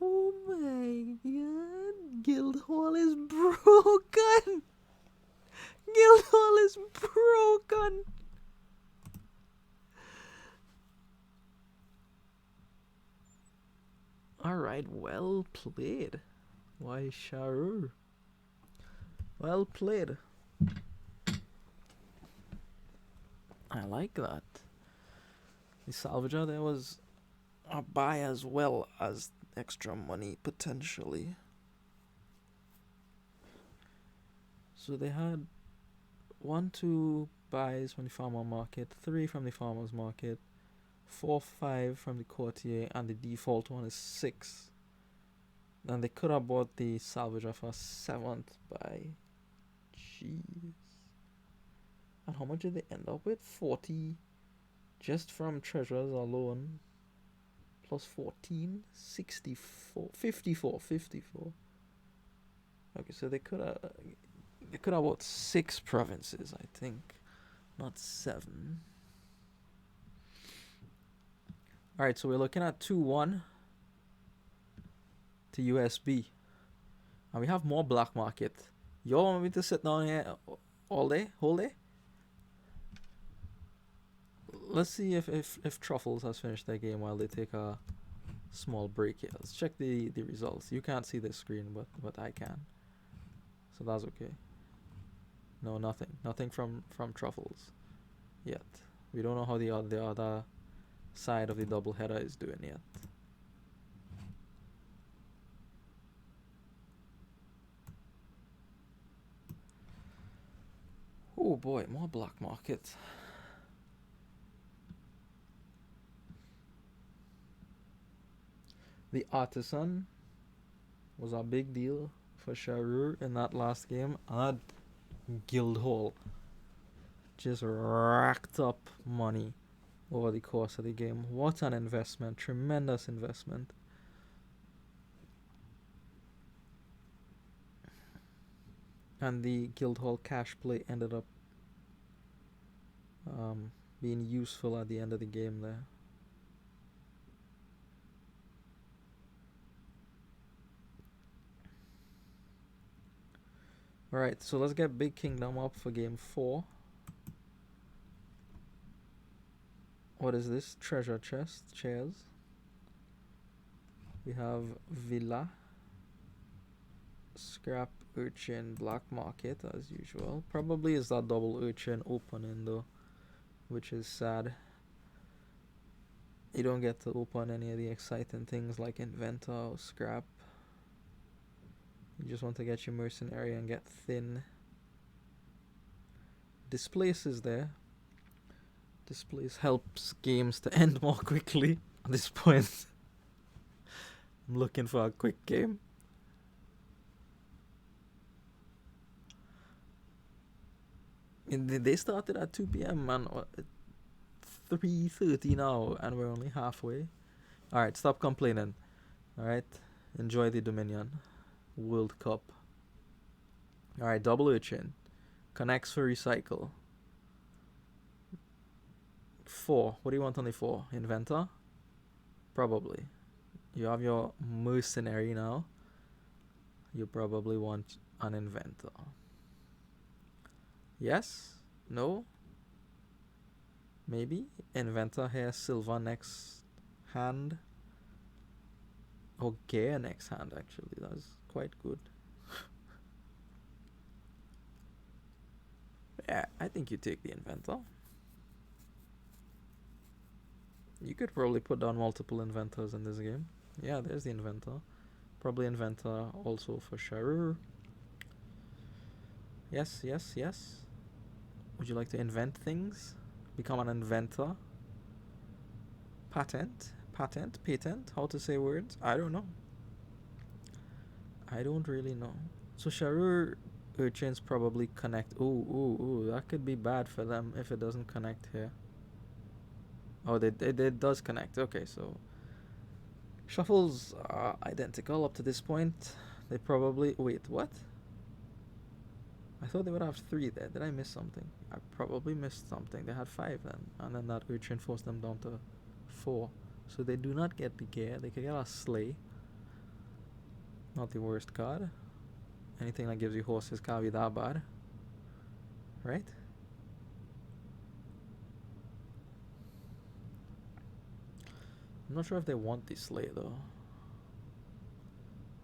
Oh my god. Guildhall is broken. Guildhall is broken. Alright, well played. Why, Sharur? Well played. I like that. The salvager there was a buy as well as extra money potentially. So they had 1, 2 buys from the farmer market, 3 from the farmer's market, 4, 5 from the courtier, and the default one is 6. And they could have bought the salvager for 7th buy. Jeez. And how much did they end up with? 40 just from treasures alone. Plus 14, 64, 54. Okay, so they could have bought 6 provinces, I think, not 7. Alright, so we're looking at 2-1 to USB. And we have more black market. Y'all want me to sit down here all day? Whole day? Let's see if Truffles has finished their game while they take a small break here. Let's check the results. You can't see the screen, but I can. So that's okay. No, nothing from Truffles yet. We don't know how the other side of the double header is doing yet. Oh boy, more black market. The artisan was a big deal for Sharur in that last game. And Guildhall just racked up money over the course of the game. What an investment. Tremendous investment. And the Guildhall cash play ended up being useful at the end of the game there. Alright, so let's get Big Kingdom up for game 4. What is this? Treasure chest, chairs. We have Villa, Scrap Urchin, Black Market as usual. Probably is that double Urchin opening though, which is sad. You don't get to open any of the exciting things like Inventor or Scrap. You just want to get your mercenary and get thin. Displace is there. Displace helps games to end more quickly at this point. I'm looking for a quick game. And they started at 2 p.m. man. 3:30 now and we're only halfway. Alright, stop complaining. Alright, enjoy the Dominion World Cup. Alright, double Urchin. Connects for recycle. 4. What do you want on the 4? Inventor? Probably. You have your mercenary now. You probably want an inventor. Yes? No? Maybe Inventor here, Silver next hand. Or Gear next hand, actually. That's quite good. Yeah, I think you take the Inventor. You could probably put down multiple Inventors in this game. Yeah, there's the Inventor. Probably Inventor also for Sharur. Yes, yes, yes. Would you like to invent things? Become an inventor? Patent? Patent? How to say words? I don't know. I don't really know. So Sharur urchins probably connect. Ooh, that could be bad for them if it doesn't connect here. Oh, it does connect. Okay, so shuffles are identical up to this point. They probably... Wait, what? I thought they would have 3 there. Did I miss something? I probably missed something. They had 5 then. And then that urchin forced them down to 4. So they do not get the gear. They could get a sleigh. Not the worst card. Anything that gives you horses can't be that bad. Right? I'm not sure if they want the sleigh though.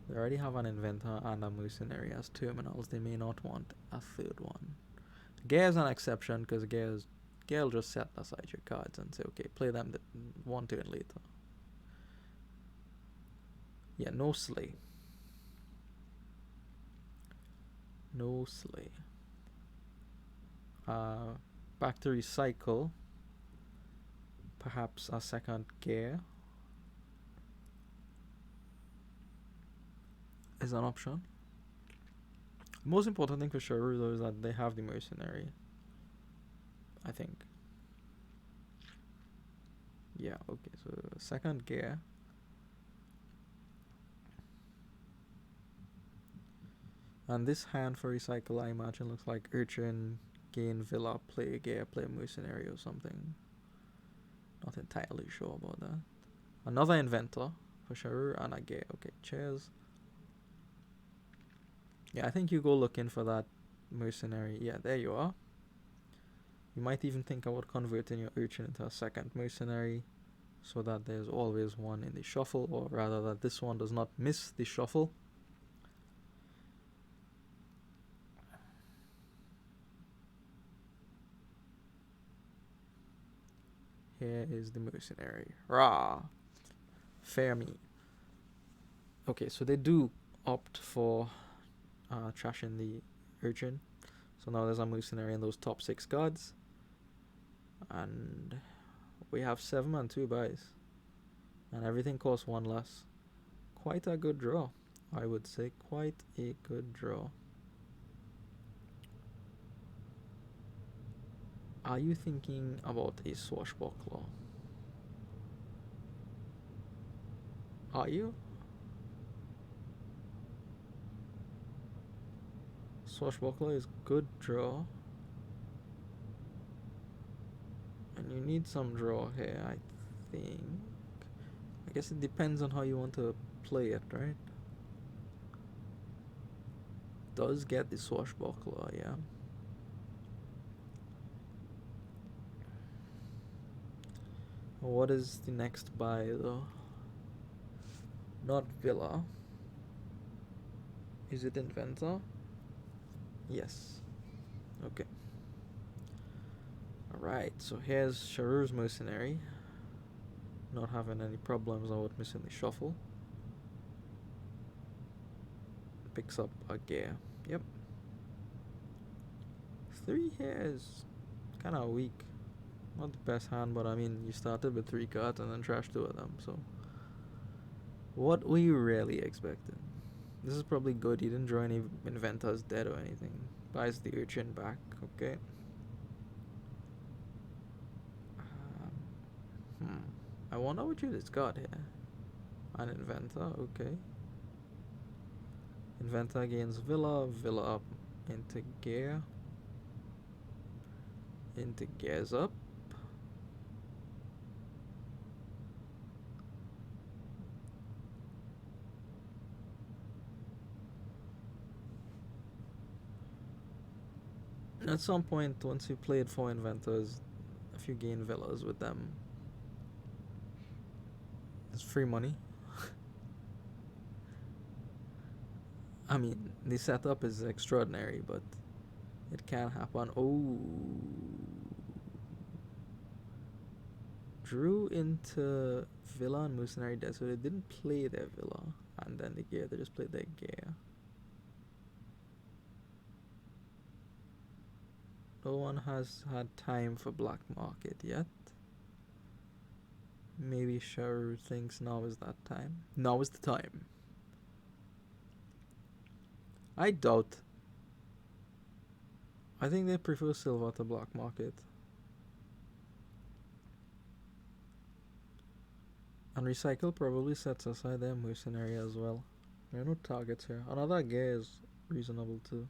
They already have an inventor and a mercenary as terminals. They may not want a 3rd one. Gear's an exception because Gear'll just set aside your cards and say, okay, play them one turn later. Yeah, no sleigh. No sleigh. Back to recycle. Perhaps a 2nd gear is an option. The most important thing for Sharur though is that they have the mercenary. I think. Yeah, okay, so 2nd gear. And this hand for recycle, I imagine, looks like Urchin, gain Villa, play gear, play mercenary or something. Not entirely sure about that. Another inventor for Sharur and a gear. Okay, chairs. Yeah, I think you go looking for that mercenary. Yeah, there you are. You might even think about converting your Urchin into a 2nd mercenary so that there's always one in the shuffle, or rather that this one does not miss the shuffle. Here is the mercenary. Rah! Fair me. Okay, so they do opt for trashing the urchin. So now there's a mercenary in those top 6 cards. And we have 7 and 2 buys. And everything costs 1 less. Quite a good draw, I would say. Quite a good draw. Are you thinking about a swashbuckler? Are you? Swashbuckler is good draw. And you need some draw here, I think. I guess it depends on how you want to play it, right? Does get the swashbuckler, yeah. What is the next buy though? Not Villa. Is it Inventor? Yes. Okay. Alright, so here's Sharur's mercenary. Not having any problems about missing the shuffle. Picks up a gear. Yep. 3 here is kind of weak. Not the best hand, but I mean, you started with 3 cards and then trashed 2 of them, so. What were you really expecting? This is probably good. You didn't draw any inventors dead or anything. Buys the urchin back, okay. I wonder what you discard here. An inventor, okay. Inventor gains Villa, Villa up into gear. Into gears up. At some point, once you played 4 inventors, if you gain villas with them. It's free money. I mean, the setup is extraordinary, but it can happen. Oh. Drew into Villa and Mercenary Dead, so they didn't play their Villa, and then they just played their gear. No one has had time for black market yet. Maybe Sharur thinks now is that time. Now is the time. I doubt. I think they prefer silver to black market. And Recycle probably sets aside their mercenary as well. There are no targets here. Another gear is reasonable too.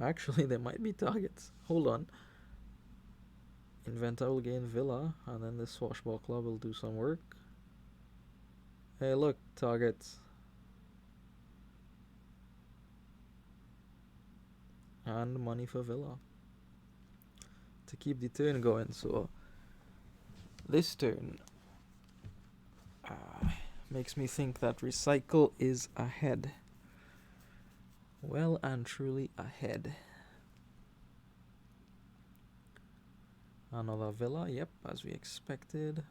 Actually, there might be targets. Hold on. Inventor will gain Villa, and then the Swashbuckler will do some work. Hey, look, targets. And money for Villa. To keep the turn going, so this turn makes me think that Recycle is ahead. Well and truly ahead. Another Villa, yep, as we expected.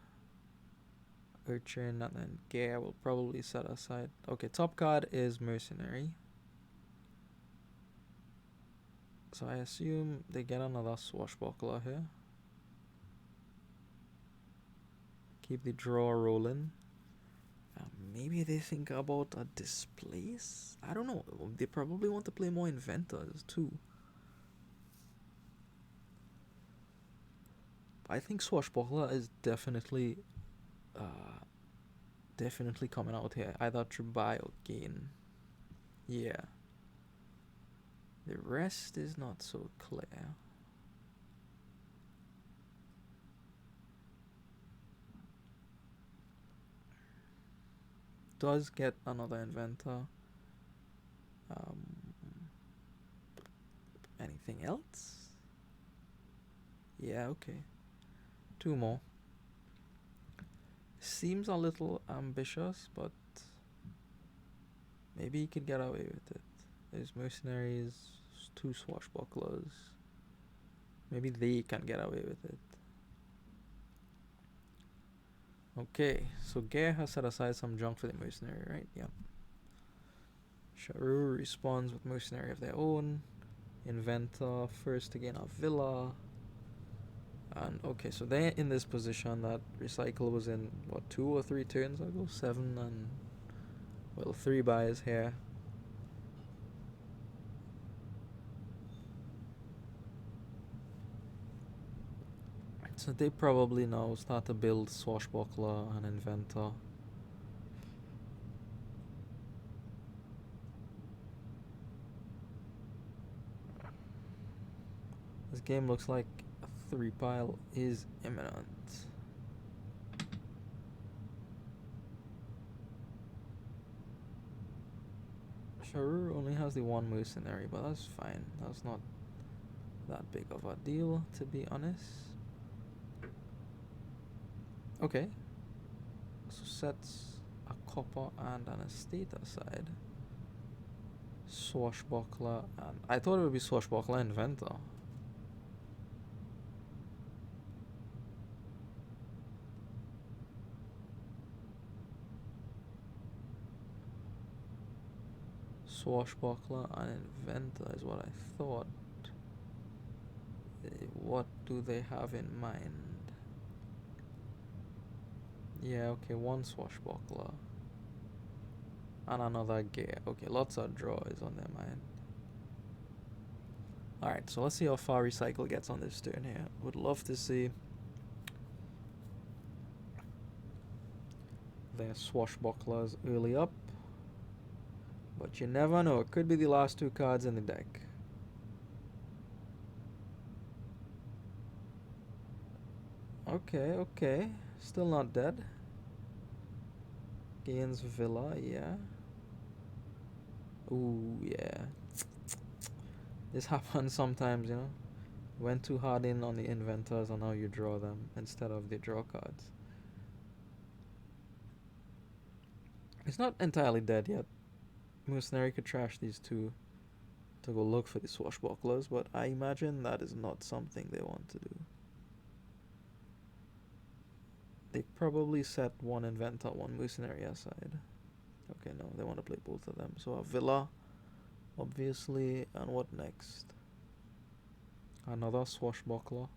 Urchin and then Gear will probably set aside. Okay, top card is Mercenary. So I assume they get another Swashbuckler here. Keep the draw rolling. Maybe they think about a displace? I don't know. They probably want to play more Inventors too. I think Swashbuckler is definitely coming out here. Either through buy or gain. Yeah. The rest is not so clear. Does get another Inventor. Anything else? Yeah, okay. 2 more. Seems a little ambitious, but maybe he could get away with it. There's Mercenaries, 2 Swashbucklers. Maybe they can get away with it. Okay, so Gare has set aside some junk for the Mercenary, right? Yep. Sharur responds with Mercenary of their own. Inventor first to gain a Villa. And okay, so they're in this position that Recycle was in, what, 2 or 3 turns ago? 7 and, well, 3 buys here. So they probably now start to build Swashbuckler and Inventor. This game looks like a 3 pile is imminent. Sharur only has the 1 Mercenary, but that's fine. That's not that big of a deal, to be honest. Okay. So sets a copper and an estate aside. Swashbuckler and... I thought it would be Swashbuckler Inventor. Swashbuckler and Inventor is what I thought. What do they have in mind? Yeah, okay, 1 Swashbuckler. And another gear. Okay, lots of draws on their mind. Alright, so let's see how far Recycle gets on this turn here. Would love to see their Swashbucklers early up. But you never know, it could be the last 2 cards in the deck. Okay, okay. Still not dead. Gains Villa, yeah. Ooh, yeah. This happens sometimes, you know. Went too hard in on the inventors and now you draw them instead of the draw cards. It's not entirely dead yet. Mercenary could trash these two to go look for the swashbucklers, but I imagine that is not something they want to do. They probably set one inventor, one mercenary aside. Okay, no, they want to play both of them. So a villa, obviously, and what next? Another swashbuckler.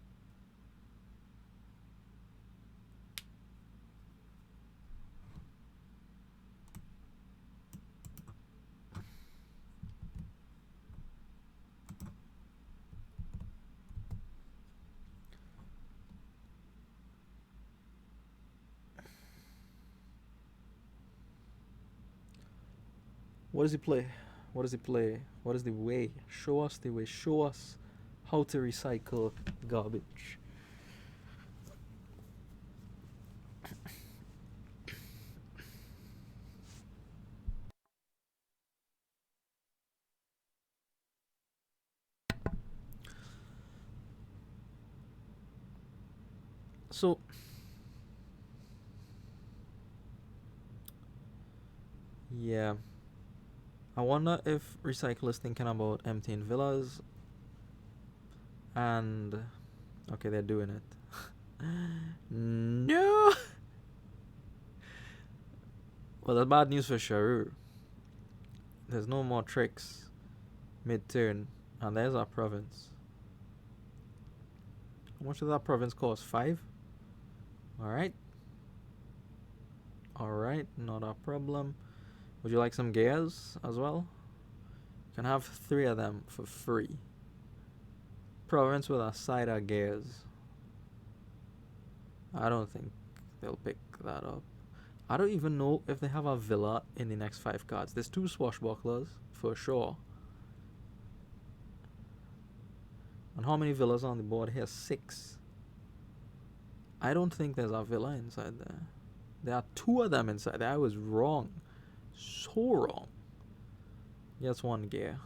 What does he play? What does he play? What is the way? Show us the way. Show us how to recycle garbage. So, yeah. I wonder if Recycle is thinking about emptying villas and. Okay, they're doing it. No! Well, that's bad news for Sharur. There's no more tricks mid-turn, and there's our province. How much does that province cost? 5? Alright. Alright, not a problem. Would you like some gears as well? You can have 3 of them for free. Province with a side of gears. I don't think they'll pick that up. I don't even know if they have a villa in the next 5 cards. There's 2 swashbucklers, for sure. And how many villas on the board here? 6. I don't think there's a villa inside there. There are 2 of them inside there. I was wrong. So wrong. Yes, 1 gear.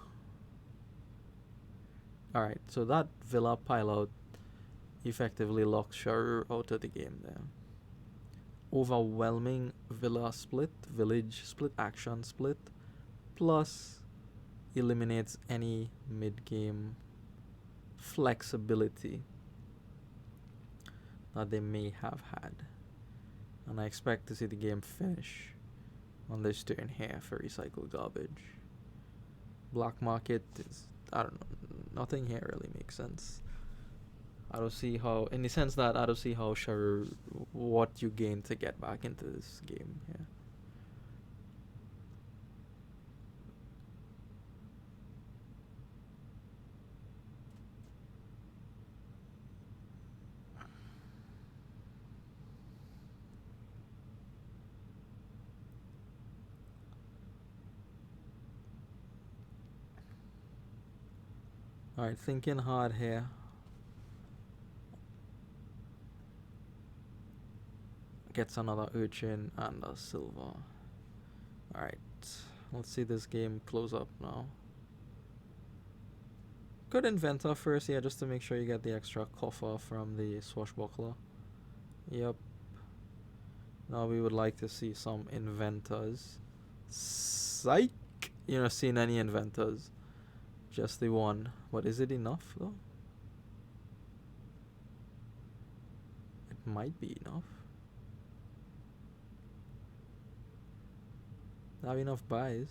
Alright, so that villa pileout effectively locks Sharur out of the game there. Overwhelming villa split, village split, action split, plus eliminates any mid-game flexibility that they may have had. And I expect to see the game finish on this turn here for recycled garbage. Black market is, I don't know, nothing here really makes sense. I don't see how, in the sense that I don't see how Sharur, what you gain to get back into this game here. Alright, thinking hard here. Gets another urchin and a silver. Alright, let's see this game close up now. Good inventor first, yeah, just to make sure you get the extra coffer from the swashbuckler. Yep. Now we would like to see some inventors. Psych! You're not seeing any inventors. Just the one. But is it enough though? It might be enough. Have enough buys.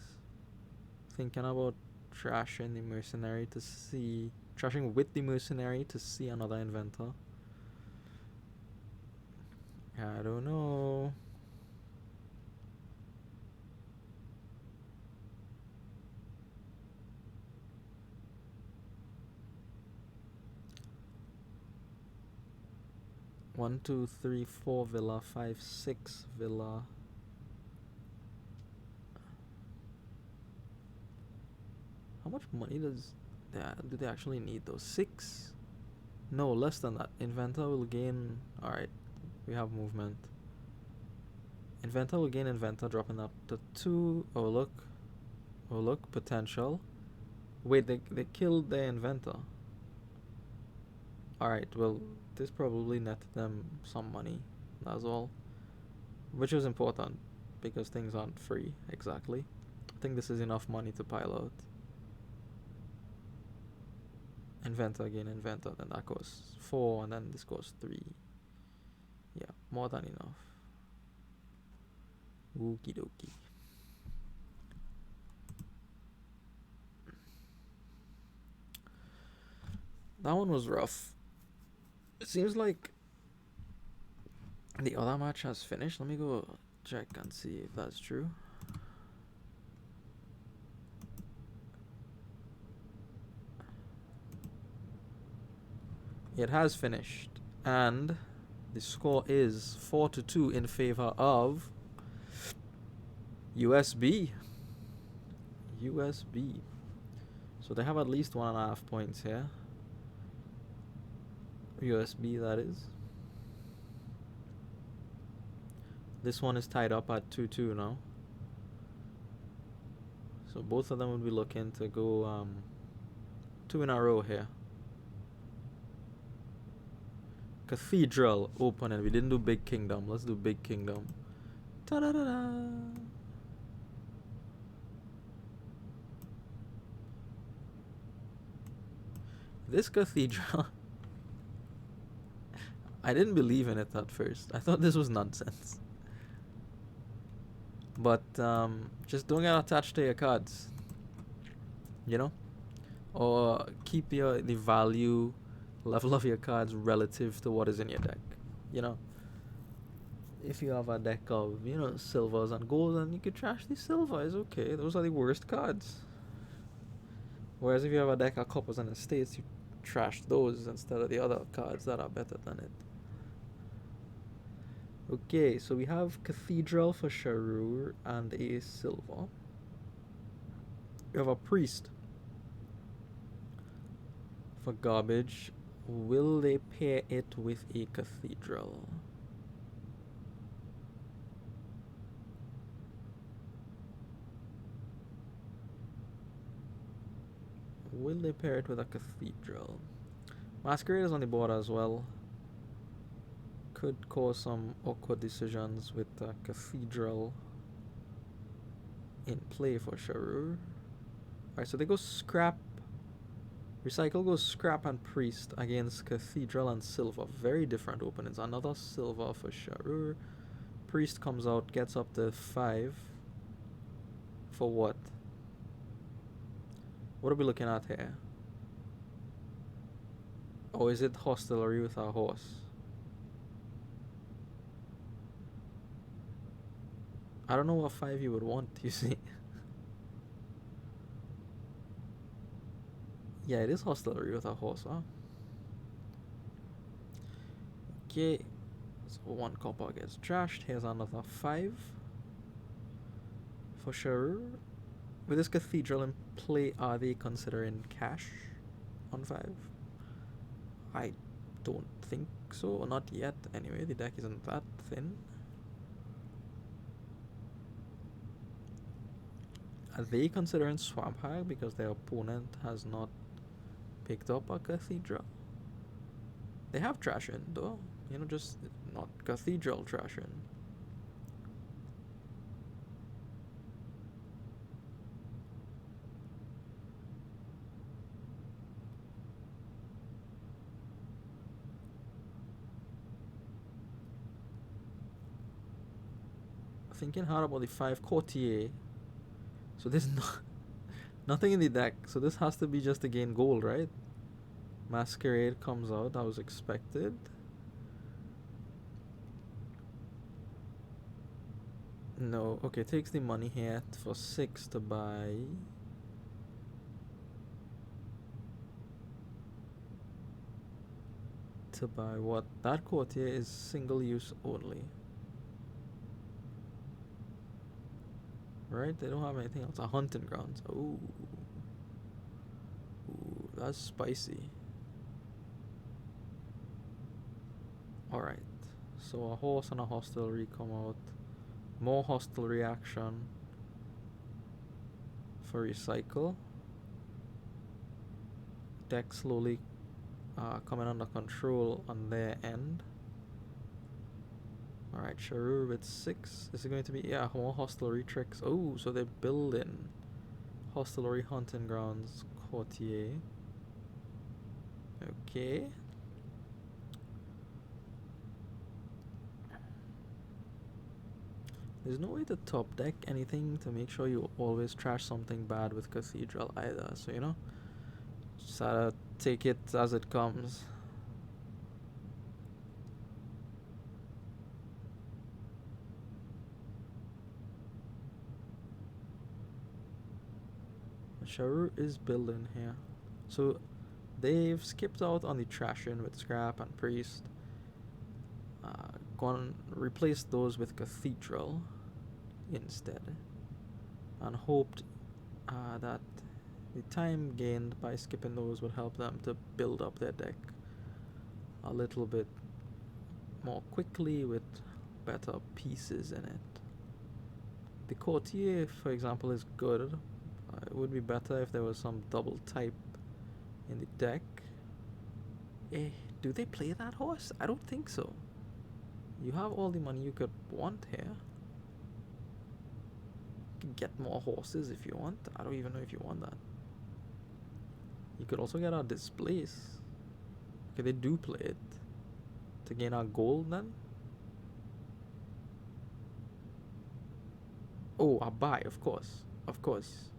Thinking about trashing the mercenary to see. Trashing with the mercenary to see another inventor. I don't know. One, two, three, 4 villa, 5, 6 villa. How much money do they actually need though? 6? No, less than that. Inventor will gain. Alright, we have movement. Inventor will gain inventor, dropping up to 2. Oh look, potential. Wait, they killed the inventor. Alright, well, this probably netted them some money. That's all. Which was important, because things aren't free, exactly. I think this is enough money to pile out. Inventor again, inventor, then that costs 4, and then this costs 3. Yeah, more than enough. Okie dokie. That one was rough. It seems like the other match has finished. Let me go check and see if that's true. It has finished, and the score is 4-2 in favor of USB. USB. So they have at least 1.5 points here. USB, that is. This one is tied up at 2-2 now. So both of them would be looking to go 2 in a row here. Cathedral opening. We didn't do Big Kingdom. Let's do Big Kingdom. Ta-da-da-da. This cathedral. I didn't believe in it at first. I thought this was nonsense. But just don't get attached to your cards. You know? Or keep the value level of your cards relative to what is in your deck. You know? If you have a deck of, you know, silvers and golds, then you could trash the silver. It's okay. Those are the worst cards. Whereas if you have a deck of coppers and estates, you trash those instead of the other cards that are better than it. Okay, so we have Cathedral for Sharur and a silver. We have a Priest for garbage. Will they pair it with a Cathedral? Will they pair it with a Cathedral? Masquerade is on the board as well. Could cause some awkward decisions with a Cathedral in play for Sharur. Alright, so they go scrap. Recycle goes scrap and Priest against Cathedral and Silver. Very different openings. Another silver for Sharur. Priest comes out, gets up to 5. For what? What are we looking at here? Or is it hostelry with a horse? I don't know what 5 you would want, you see. Yeah, it is hostelry with a horse, huh? Okay. So 1 copper gets trashed. Here's another 5. For sure. With this Cathedral in play, are they considering cash on 5? I don't think so. Not yet. Anyway, the deck isn't that thin. Are they considering Swamp Hag because their opponent has not picked up a Cathedral? They have trashing though. You know, just not Cathedral trashing. Thinking hard about the 5 Courtier. So there's nothing in the deck. So this has to be just to gain gold, right? Masquerade comes out. That was expected. No. Okay, takes the money here for 6 to buy. To buy what? That Courtier is single use only. Right? They don't have anything else. A hunting grounds. Ooh. Ooh, that's spicy. Alright. So a horse and a hostelry come out. More hostelry action for recycle. deck slowly coming under control on their end. Alright, Sharur with 6. Is it going to be, yeah, more hostelry tricks? Oh, so they're building hostelry hunting grounds courtier. Okay. There's no way to top deck anything to make sure you always trash something bad with Cathedral either, so you know, just gotta take it as it comes. Sharur is building here, so they've skipped out on the trashing with Scrap and Priest. Gone replace those with Cathedral instead, and hoped that the time gained by skipping those would help them to build up their deck a little bit more quickly with better pieces in it. The Courtier, for example, is good. It would be better if there was some double type in the deck. Do they play that horse? I don't think so. You have all the money you could want here. You can get more horses if you want. I don't even know if you want that. You could also get our Displace. Okay, they do play it. To gain our gold then? Oh, I buy, of course. Of course.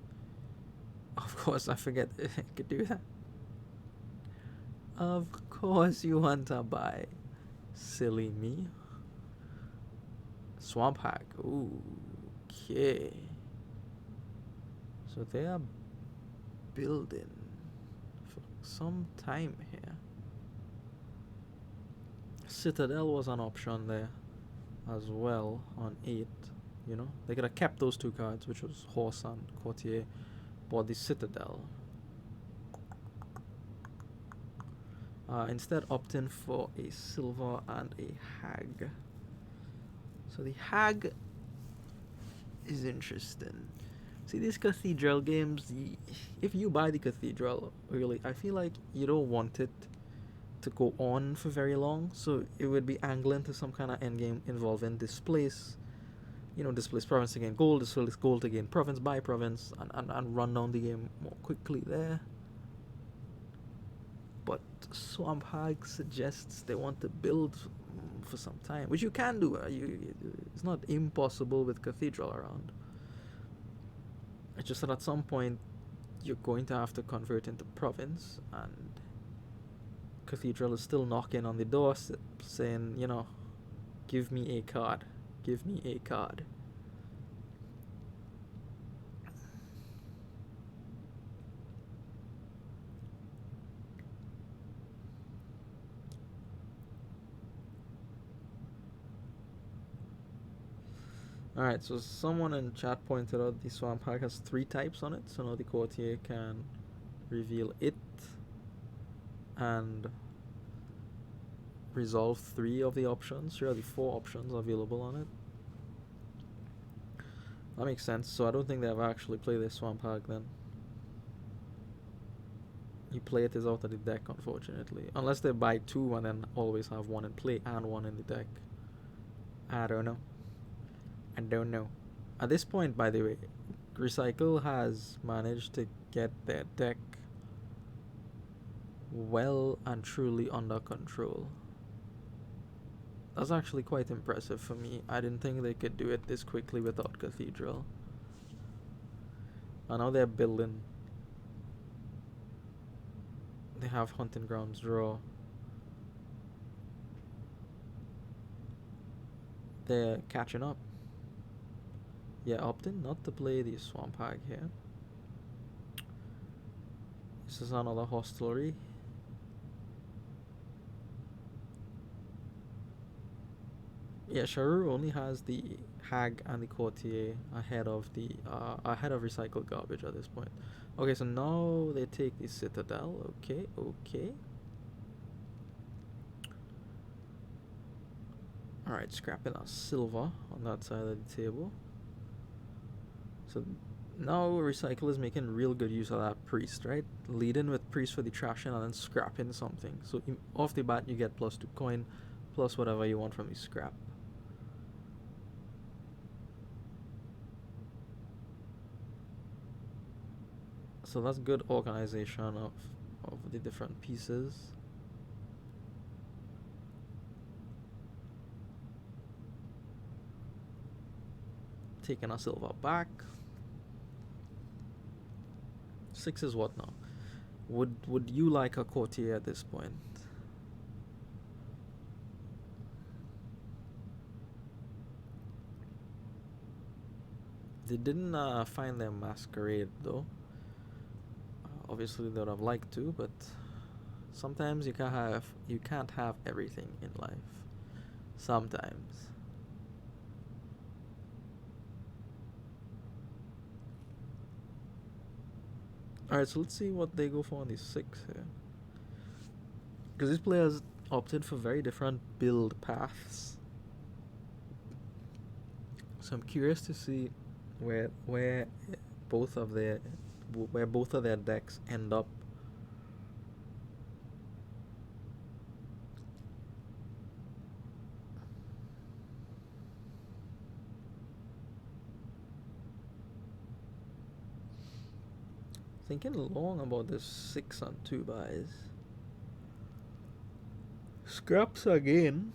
Of course, I forget I could do that. Of course you want to buy. Silly me. Swamp Hack. Ooh, okay. So they are building for some time here. Citadel was an option there as well on 8. You know, they could have kept those 2 cards, which was Horse and Courtier, but the Citadel. Instead opting for a silver and a hag. So the hag is interesting. See, these Cathedral games, if you buy the Cathedral, really, I feel like you don't want it to go on for very long, so it would be angling to some kind of endgame involving Displace. You know, Displace province to gain gold, Displace gold to gain province, buy province, and run down the game more quickly there. But Swamp Hag suggests they want to build for some time, which you can do. It's not impossible with Cathedral around. It's just that at some point you're going to have to convert into province, and Cathedral is still knocking on the door saying, you know, give me a card. Give me a card. Alright, so someone in chat pointed out the Swamp Hack has 3 types on it, so now the Courtier can reveal it and resolve 3 of the options. Here are the 4 options available on it. That makes sense, so I don't think they ever actually play this Swamp Hack then. You play it is out of the deck, unfortunately. Unless they buy 2 and then always have 1 in play and 1 in the deck. I don't know. I don't know. At this point, by the way, Recycle has managed to get their deck well and truly under control. That's actually quite impressive for me. I didn't think they could do it this quickly without Cathedral. And now they're building. They have Hunting Grounds draw. They're catching up. Yeah, opting not to play the Swamp Hag here. This is another hostelry. Yeah, Sharur only has the Hag and the Courtier ahead of the recycled garbage at this point. Okay, so now they take the Citadel. Okay, okay. Alright, scrapping our silver on that side of the table. So Now Recycle is making real good use of that priest, right? Leading with priest for the trashing and then scrapping something. So off the bat you get +2 coin, plus whatever you want from the scrap. So that's good organization of the different pieces. Taking a silver back. 6 is what now? Would you like a courtier at this point? They didn't find their masquerade though. Obviously they would have liked to, but sometimes you can't have everything in life. Sometimes. Alright, so let's see what they go for on the 6 here. Because these players opted for very different build paths. So I'm curious to see where both of their decks end up. Thinking long about this 6 on 2 buys. Scraps again.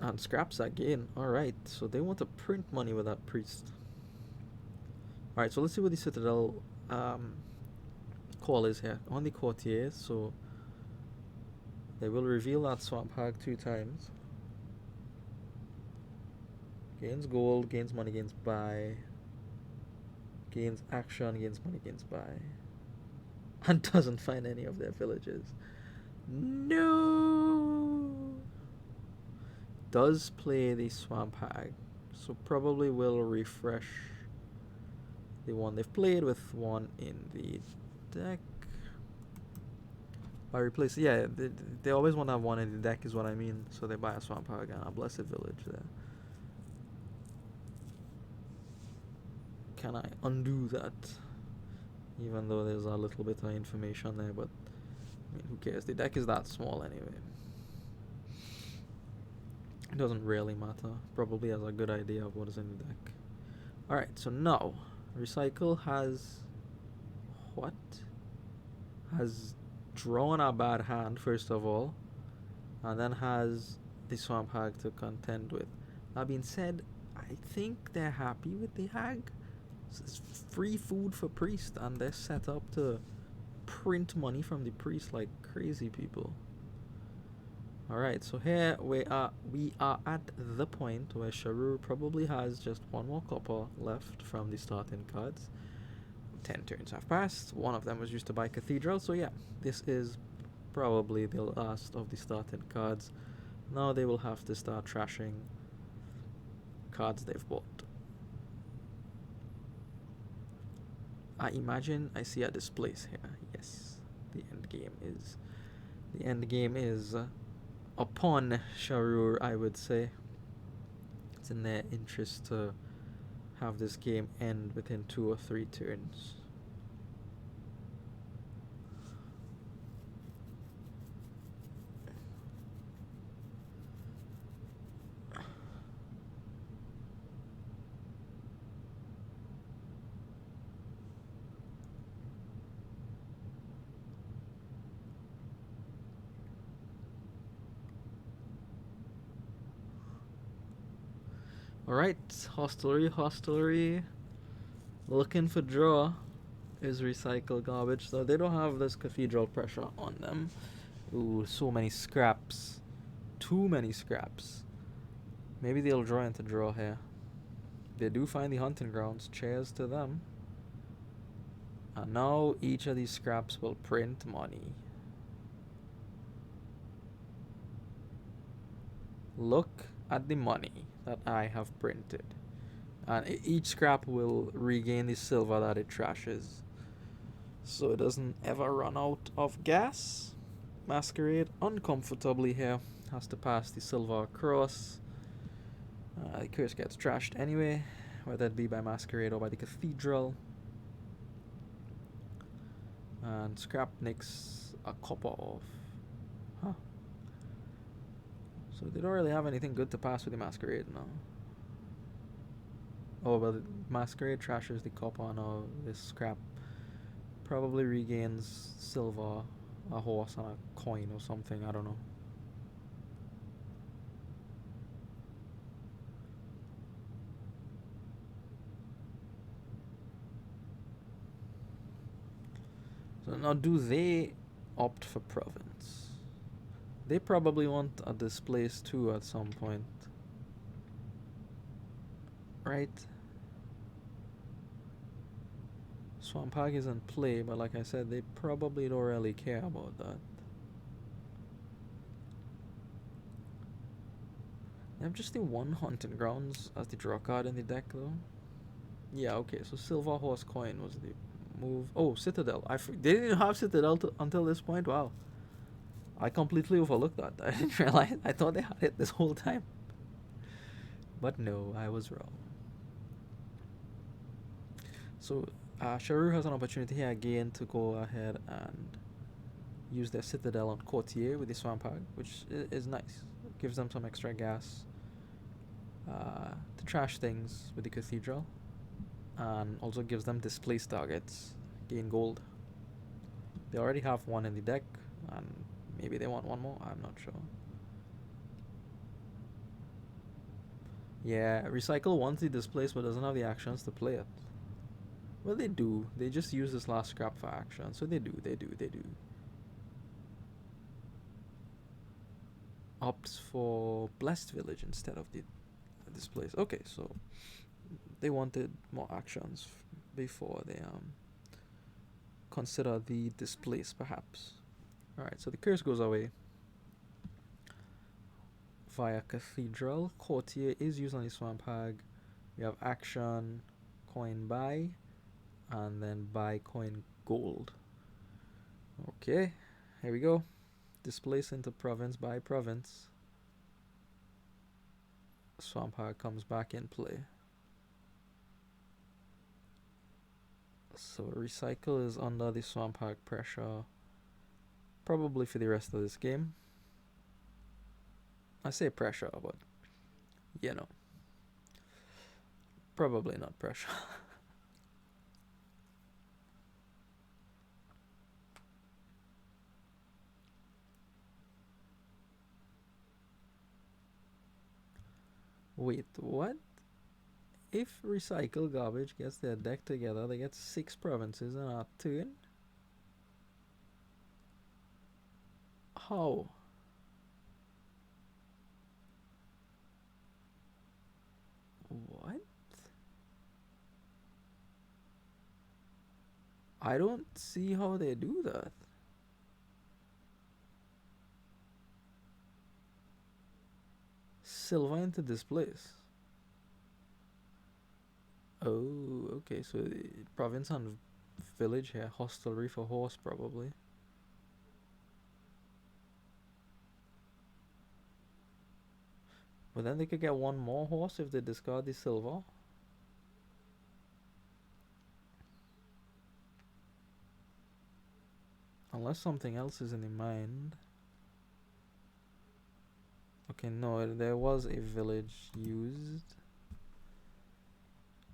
And scraps again. Alright, so they want to print money with that priest. Alright, so let's see what the Citadel call is here. On the courtiers, so they will reveal that swamp hag 2 times. Gains gold, gains money, gains buy. Gains action, gains money, gains buy. And doesn't find any of their villages. No! Does play the swamp hag, so probably will refresh the one they've played with one in the deck. By replace, yeah, they always want to have one in the deck is what I mean, so they buy a swamp hag and a blessed village there. Can I undo that? Even though there's a little bit of information there, but I mean, who cares? The deck is that small anyway. It doesn't really matter. Probably has a good idea of what is in the deck. Alright, so now Recycle has what? Has drawn a bad hand first of all, and then has the swamp hag to contend with. That being said, I think they're happy with the hag. It's free food for priest, and they're set up to print money from the priest like crazy people. Alright, so here we are at the point where Sharur probably has just one more copper left from the starting cards. 10 turns have passed. One of them was used to buy Cathedral, so yeah, this is probably the last of the starting cards. Now they will have to start trashing cards they've bought. I imagine I see a displace here. Yes, the end game is upon Sharur, I would say. It's in their interest to have this game end within 2 or 3 turns. Alright, hostelry. Looking for draw is Recycle garbage, so they don't have this Cathedral pressure on them. Ooh, so many scraps. Too many scraps. Maybe they'll draw into draw here. They do find the hunting grounds. Cheers to them. And now each of these scraps will print money. Look at the money that I have printed. And each scrap will regain the silver that it trashes, so it doesn't ever run out of gas. Masquerade uncomfortably here. Has to pass the silver across. The curse gets trashed anyway. whether it be by Masquerade or by the Cathedral. And scrap nicks a copper off. Huh. So they don't really have anything good to pass with the Masquerade now. Oh, well, the Masquerade trashes the copper, and this scrap probably regains silver, a horse, and a coin or something. I don't know. So now, do they opt for province? They probably want a displace too at some point, right? Swampag is in play, but like I said, they probably don't really care about that. They have just the one Hunting Grounds as the draw card in the deck, though. Yeah, okay, so Silver Horse Coin was the move. Oh, Citadel. They didn't have Citadel until this point. Wow. I completely overlooked that. I didn't realize. I thought they had it this whole time. But no, I was wrong. So, Sharur has an opportunity here again to go ahead and use their Citadel on Courtier with the Swampag, which is nice. It gives them some extra gas to trash things with the Cathedral, and also gives them displaced targets, gain gold. They already have one in the deck, and maybe they want one more, I'm not sure. Yeah, Recycle wants the displace but doesn't have the actions to play it. Well, they do. They just use this last scrap for action, so they do. Opts for Blessed Village instead of the displace. Okay, so they wanted more actions before they consider the displace, perhaps. Alright, so the curse goes away via Cathedral. Courtier is used on the Swampag. We have action, coin buy, and then buy coin gold. Okay, here we go. Displace into province by province. Swampag comes back in play. So Recycle is under the Swampag pressure, probably for the rest of this game. I say pressure, but you know, probably not pressure. Wait, what? If Recycle Garbage gets their deck together, they get 6 provinces in a turn? How? What? I don't see how they do that. Silver into displace. Oh, okay, so the province and village here. Hostelry for horse, probably. But then they could get one more horse if they discard the silver. Unless something else is in the mind. Okay, no, there was a village used.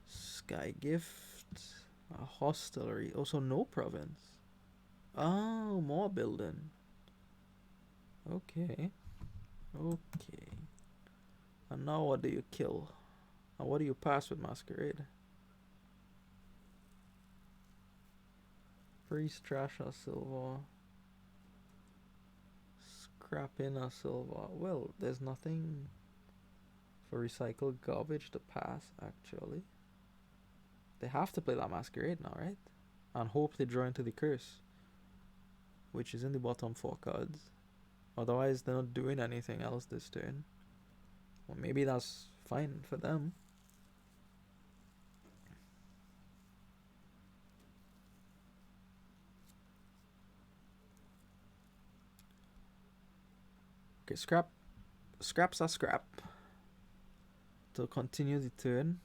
Sky Gift. A hostelry. Also, no province. Oh, more building. Okay. Okay. And now what do you kill? And what do you pass with Masquerade? Freeze, trash, or silver. Scrap in a silver. Well, there's nothing for recycled garbage to pass, actually. They have to play that Masquerade now, right? And hope they draw into the curse, which is in the bottom 4 cards. Otherwise, they're not doing anything else this turn. Well, maybe that's fine for them. Okay, scrap. Scraps are scrap. To continue the turn,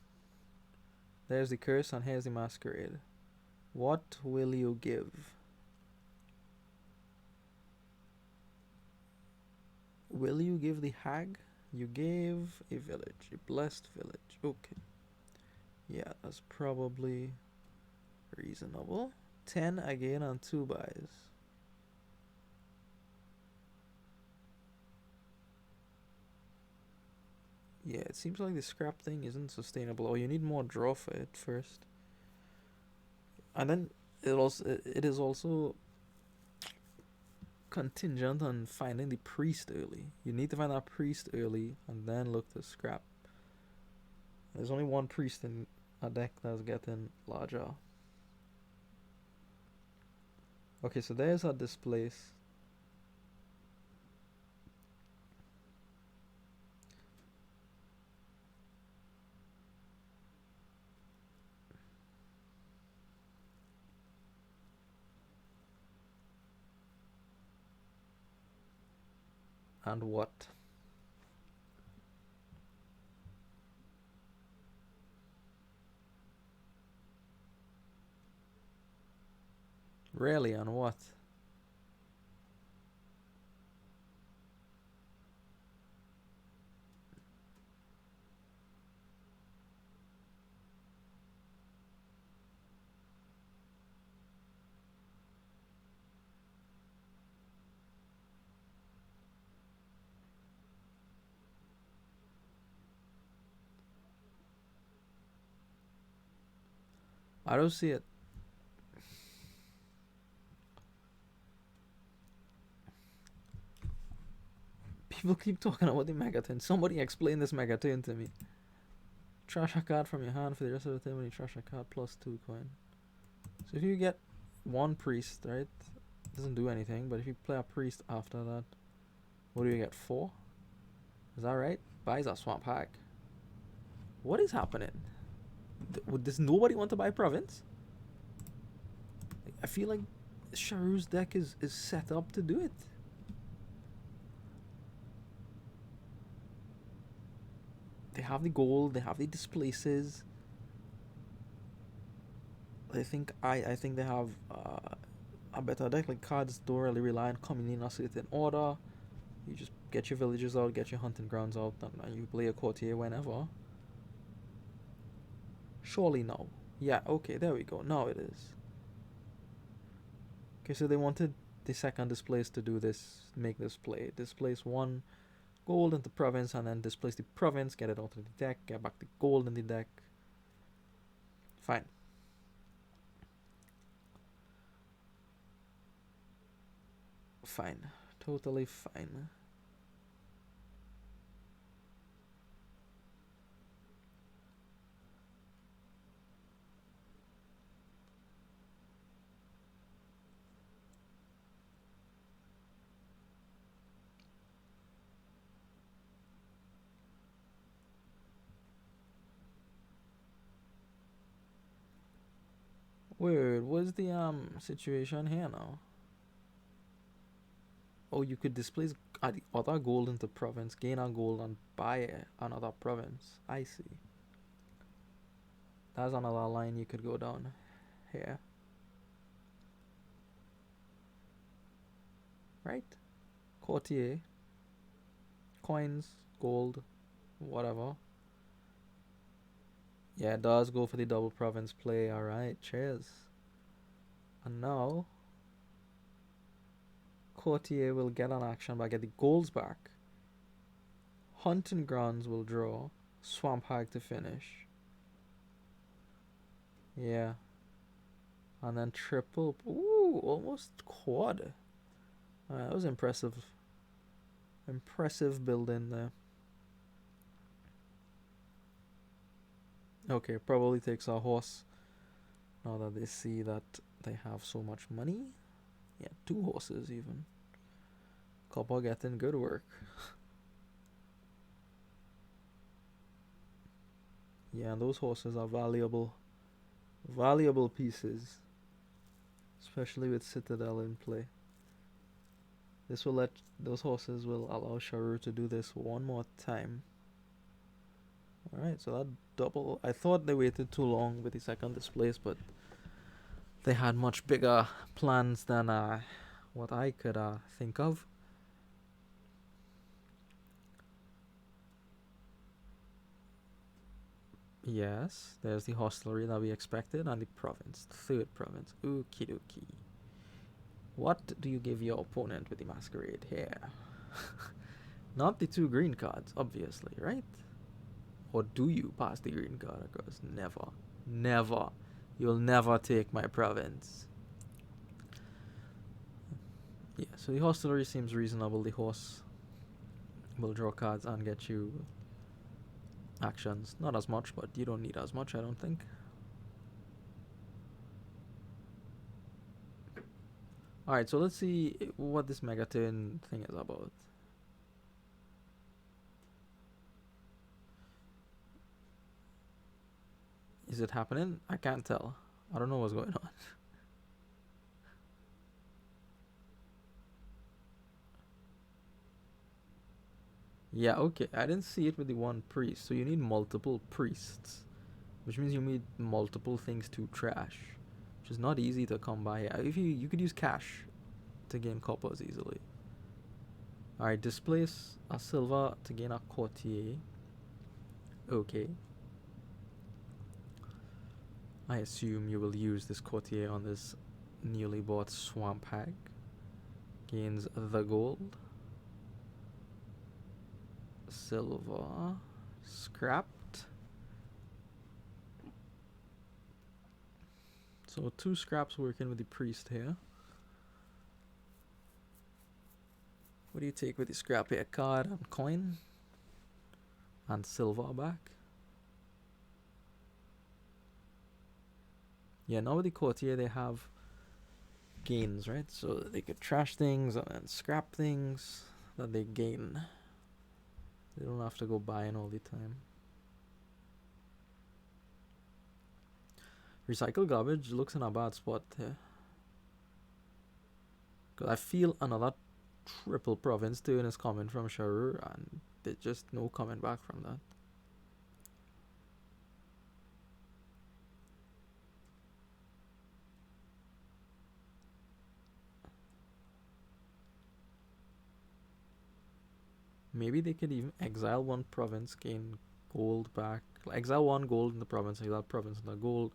There's the curse and here's the masquerade. What will you give? Will you give the hag? You gave a village, a blessed village. Okay. Yeah, that's probably reasonable. 10 again on 2 buys. Yeah, it seems like the scrap thing isn't sustainable. Or you need more draw for it first. And then it is also contingent on finding the priest early. You need to find that priest early and then look to scrap. There's only one priest in a deck that's getting larger. Okay, so there's our displace. And what? Really, and what? I don't see it. People keep talking about the megaton. Somebody explain this megaton to me. Trash a card from your hand for the rest of the time when you trash a card plus 2 coin. So if you get one priest, right? It doesn't do anything, but if you play a priest after that, what do you get? 4? Is that right? Buys a swamp hack. What is happening? Does nobody want to buy province? I feel like Sharur's deck is set up to do it. They have the gold, they have the displaces. I think they have a better deck. Like, cards don't really rely on coming in a certain order. You just get your villages out, get your hunting grounds out, and you play a courtier whenever. Surely no. Yeah, okay, there we go. Now it is. Okay, so they wanted the second displace to do this, make this play. Displace 1 gold into province and then displace the province, get it out of the deck, get back the gold in the deck. Fine. Fine. Totally fine. Weird. What's the situation here now? Oh, you could displace the other gold into province, gain a gold, and buy another province. I see. That's another line you could go down here. Right? Courtier. Coins, gold, whatever. Yeah, it does go for the double province play. Alright, cheers. And now, Courtier will get an action by get the golds back. Hunting Grounds will draw. Swamp Hag to finish. Yeah. And then triple. Ooh, almost quad. That was impressive. Impressive building there. Okay, probably takes a horse. Now that they see that they have so much money. Yeah, 2 horses even. Couple getting good work. Yeah, and those horses are valuable. Valuable pieces. Especially with Citadel in play. This will let those horses will allow Sharur to do this one more time. Alright, so that double. I thought they waited too long with the second displace, but they had much bigger plans than what I could think of. Yes, there's the hostelry that we expected, and the province, third province. Okie dokie. What do you give your opponent with the masquerade here? Not the 2 green cards, obviously, right? Or do you pass the green card across? Never. Never. You'll never take my province. Yeah, so the hostelry seems reasonable. The horse will draw cards and get you actions. Not as much, but you don't need as much, I don't think. Alright, so let's see what this megaturn thing is about. Is it happening? I can't tell. I don't know what's going on. Yeah, okay. I didn't see it with the 1 priest. So you need multiple priests, which means you need multiple things to trash, which is not easy to come by. If you could use cash to gain coppers easily. Alright, displace a silver to gain a courtier. Okay. I assume you will use this courtier on this newly bought swamp hag. Gains the gold. Silver. Scrapped. So 2 scraps working with the priest here. What do you take with the scrap here? Card and coin. And silver back. Yeah, now with the courtier they have gains, right? So they could trash things and then scrap things that they gain. They don't have to go buying all the time. Recycle garbage looks in a bad spot here. Because I feel another triple province turn is coming from Sharur, and there's just no coming back from that. Maybe they could even exile 1 province, gain gold back. Exile 1 gold in the province, exile province in the gold.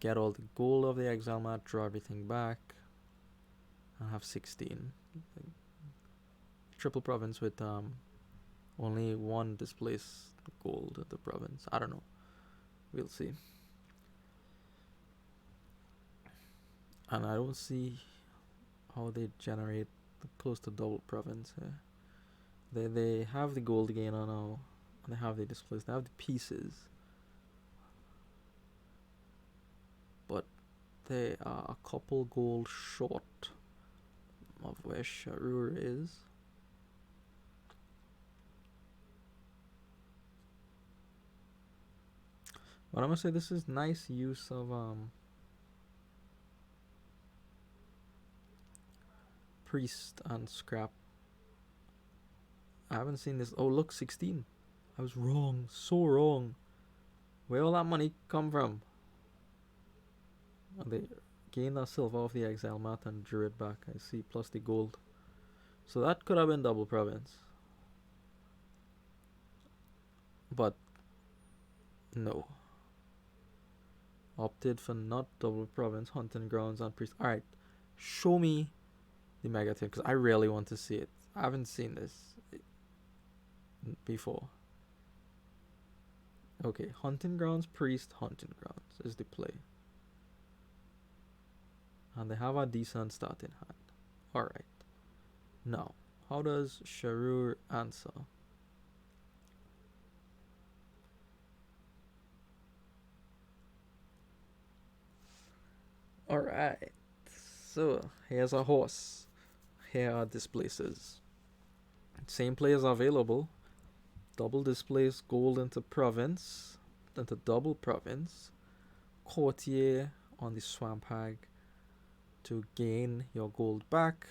Get all the gold of the exile mat, draw everything back. I have 16. Triple province with only 1 displaced gold at the province. I don't know. We'll see. And I don't see how they generate close to double province here. They have the gold gainer now, and they have the displays. They have the pieces, but they are a couple gold short of where Sharur is. But I'm gonna say this is nice use of priest and scrap. I haven't seen this. Oh look, 16. I was wrong, so wrong. Where all that money come from? They gained that silver off the exile mat and drew it back. I see, plus the gold. So that could have been double province. But no. Opted for not double province, hunting grounds, and priest. Alright, show me the mega thing, because I really want to see it. I haven't seen this before. Okay, hunting grounds, priest, hunting grounds is the play. And they have a decent starting hand. Alright. Now, how does Sharur answer? Alright. So, here's a horse. Here are displaces. Same players available. Double displace gold into province, into double province. Courtier on the swamp hag to gain your gold back,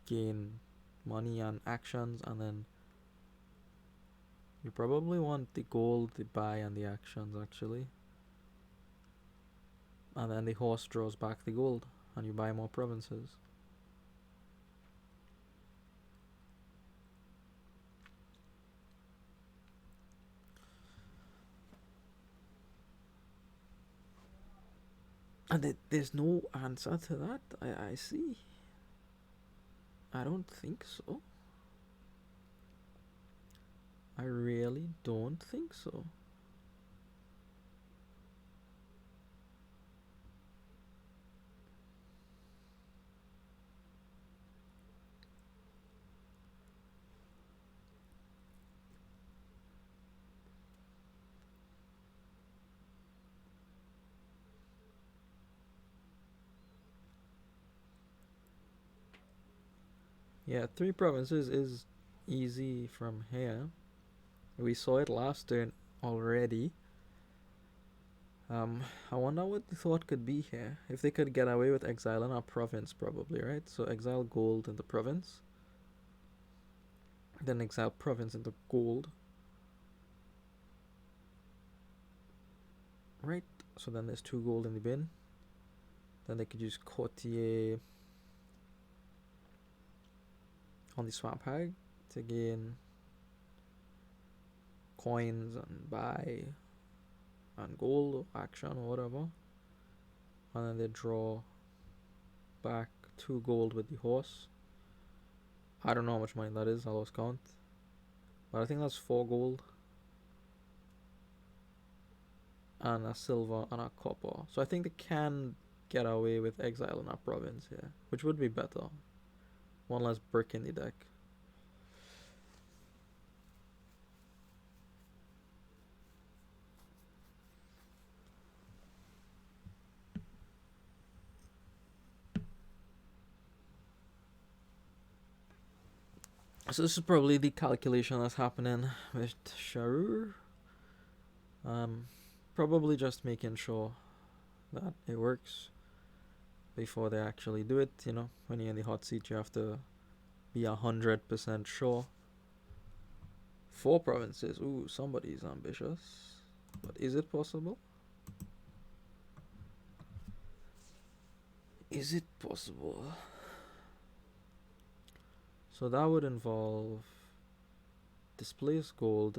gain money and actions, and then You probably want the gold, the buy, and the actions actually. And then the horse draws back the gold, and you buy more provinces. And there's no answer to that, I see. I don't think so. I really don't think so. Yeah, 3 provinces is easy from here. We saw it last turn already. I wonder what the thought could be here. If they could get away with exiling a province, probably, right? So exile gold into province. Then exile province into gold. Right? So then there's 2 gold in the bin. Then they could use courtier on the swamp hag to gain coins and buy and gold action or whatever. And then they draw back 2 gold with the horse. I don't know how much money that is, I lost count. But I think that's 4 gold. And a silver and a copper. So I think they can get away with exile in a province here, which would be better. 1 less brick in the deck. So this is probably the calculation that's happening with Sharur. Probably just making sure that it works before they actually do it. You know, when you're in the hot seat, you have to be 100% sure. 4 provinces. Ooh, somebody's ambitious. But is it possible? Is it possible? So that would involve displace gold.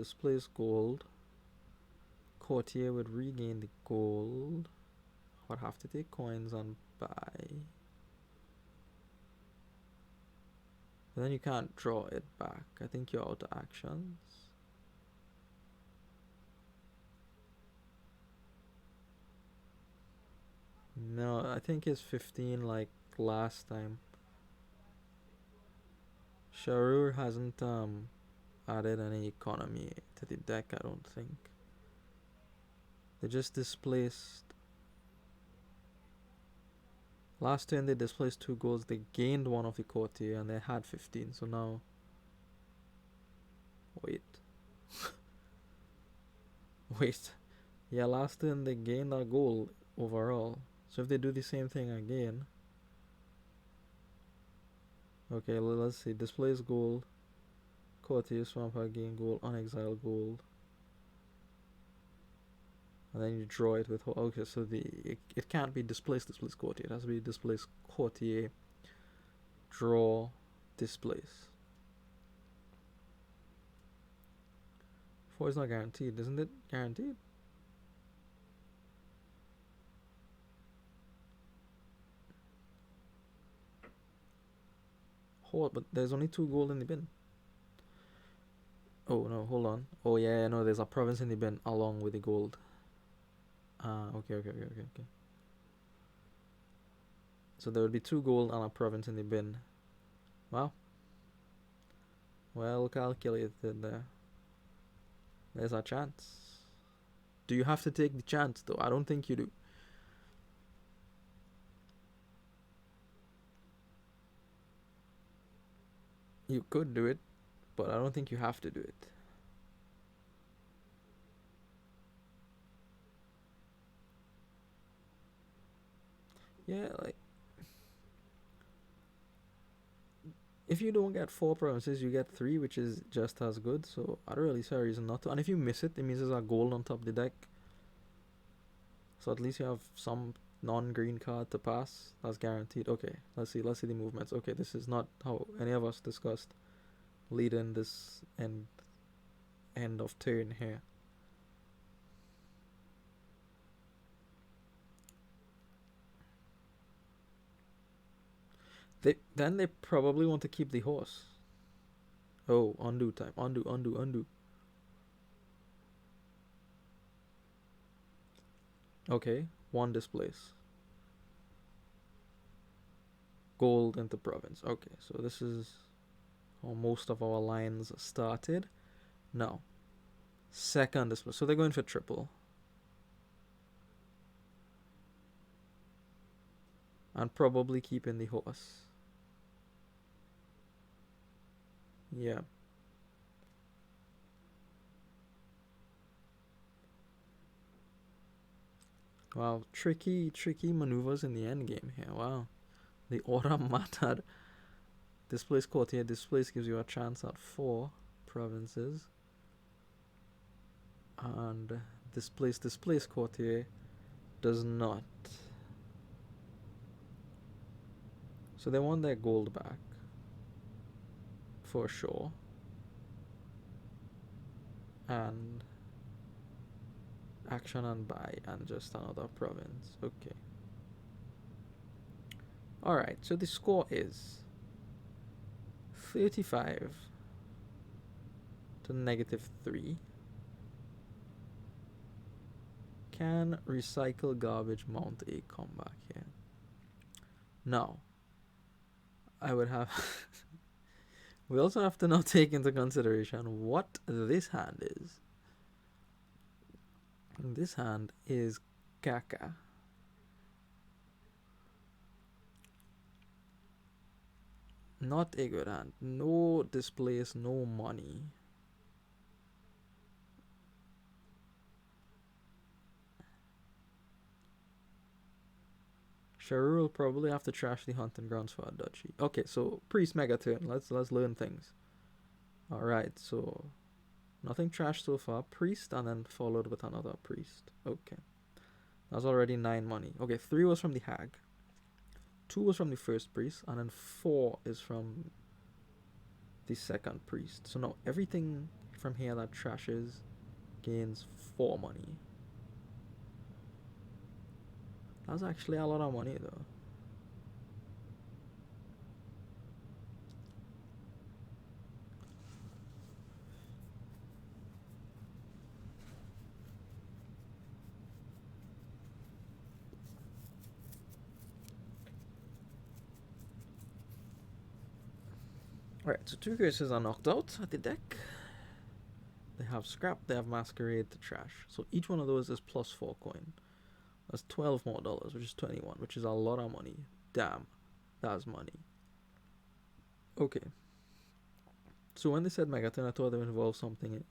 Courtier would regain the gold. Would have to take coins and buy. But then you can't draw it back. I think you're out of actions. No, I think it's 15 like last time. Sharur hasn't added any economy to the deck, I don't think. They just displaced. Last turn they displaced 2 golds. They gained 1 of the courtier and they had 15. So now, wait. Wait. Yeah, last turn they gained a gold overall. So if they do the same thing again. Okay, let's see. Displace gold. Courtier, swamp, gain gold, unexiled gold. And then you draw it with. Okay, so it can't be displace courtier. It has to be displace courtier, draw, displace. 4 is not guaranteed, isn't it? Guaranteed? Hold, but there's only 2 gold in the bin. Oh no, hold on. Oh yeah, no, there's a province in the bin along with the gold. Okay. So there would be 2 gold and a province in the bin. Wow. Well calculated there. There's a chance. Do you have to take the chance though? I don't think you do. You could do it, but I don't think you have to do it. Yeah, like if you don't get 4 provinces, you get 3, which is just as good. So I don't really see a reason not to. And if you miss it, it means there's a gold on top of the deck. So at least you have some non-green card to pass. That's guaranteed. Okay, let's see the movements. Okay, this is not how any of us discussed leading this end of turn here. They probably want to keep the horse. Oh, undo time. Undo. Okay, 1 displace. Gold into province. Okay, so this is how most of our lines started. Now, second displace. So they're going for triple. And probably keeping the horse. Yeah. Wow, tricky maneuvers in the end game here. Wow. The order mattered. Displace courtier. Displace gives you a chance at 4 provinces. And displace courtier does not. So they want their gold back. For sure. And action and buy and just another province. Okay. Alright, so the score is 35 to -3. Can recycle garbage mount a comeback here? Now, I would have we also have to now take into consideration what this hand is. This hand is Kaka. Not a good hand. No displace, no money. Sharur will probably have to trash the hunting grounds for a duchy. Okay, so priest mega turn. Let's learn things. Alright, so nothing trash so far. Priest and then followed with another priest. Okay. That's already 9 money. Okay, 3 was from the hag. 2 was from the first priest, and then 4 is from the second priest. So now everything from here that trashes gains 4 money. That's actually a lot of money though. Alright, so 2 graces are knocked out at the deck. They have scrap, they have masquerade to trash. So each one of those is plus 4 coin. That's $12 more, which is 21, which is a lot of money. Damn, that's money. Okay. So when they said Megaton, I thought they would involve something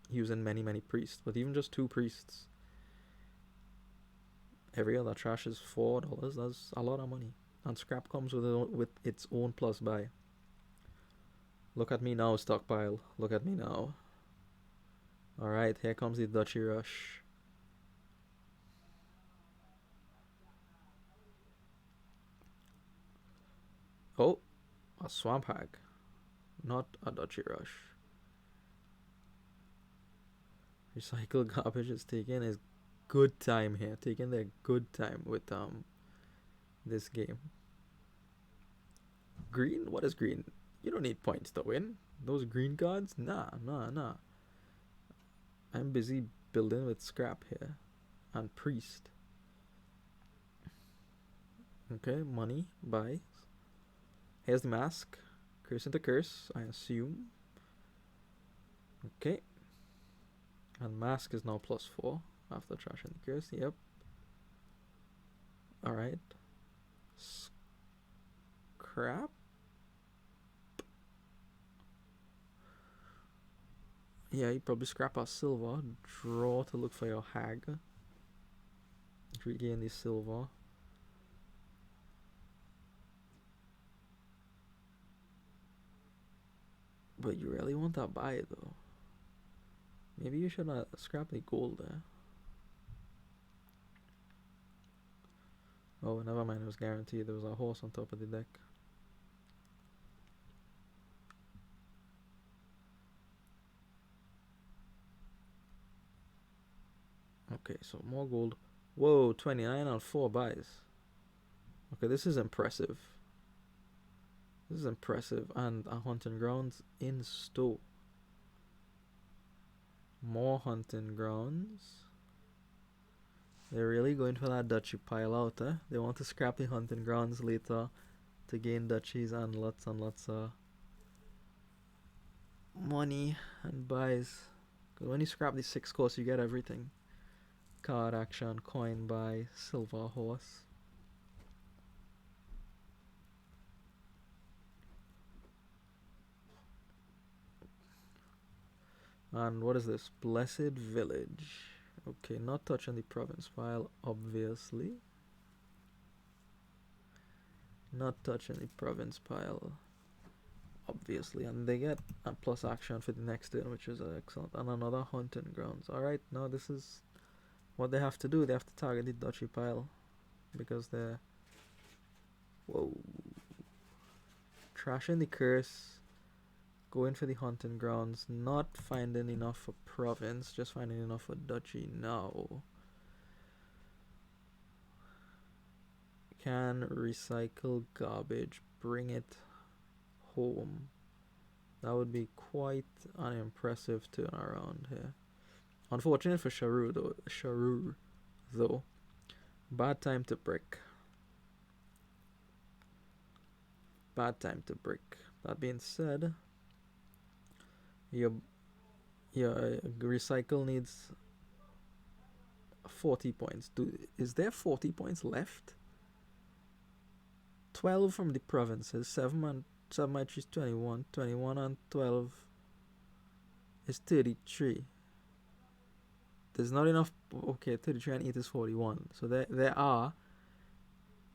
using many priests, but even just 2 priests. Every other trash is $4. That's a lot of money. And scrap comes with its own plus buy. Look at me now, stockpile. Look at me now. Alright, here comes the Duchy Rush. Oh, a Swamp Hag. Not a Duchy Rush. Recycle garbage is taking his good time here. Taking their good time with this game. Green? What is green? You don't need points to win. Those green cards? Nah. I'm busy building with scrap here. And priest. Okay, money, buy. Here's the mask. Curse into curse, I assume. Okay. And mask is now plus 4 after trash and the curse. Yep. Alright. Scrap. Yeah, you probably scrap a silver. Draw to look for your hag. Regain the silver. But you really want to buy it though. Maybe you should not scrap the gold there. Oh, never mind. It was guaranteed. There was a horse on top of the deck. Okay, so more gold. Whoa, 29 on 4 buys. Okay, this is impressive. This is impressive. And a hunting grounds in store. More hunting grounds. They're really going for that duchy pile out, eh? They want to scrap the hunting grounds later to gain duchies and lots of money and buys. Because when you scrap the 6 course, you get everything. Card action, coin buy, silver horse. And what is this? Blessed Village. Okay, not touching the province pile, obviously. Not touching the province pile, obviously. And they get a plus action for the next turn, which is excellent. And another hunting grounds. Alright, now this is what they have to do. They have to target the duchy pile. Because they're... Whoa. Trashing the curse. Going for the hunting grounds, not finding enough for province, just finding enough for duchy now. Can recycle garbage, bring it home. That would be quite an impressive turnaround here. Unfortunate for Sharur though. Bad time to brick. Bad time to brick. That being said, your recycle needs 40 points. Is there 40 points left? 12 from the provinces. 7 and 7 by 3 is 21. 21 and 12 is 33. There's not enough. Okay, 33 and 8 is 41. So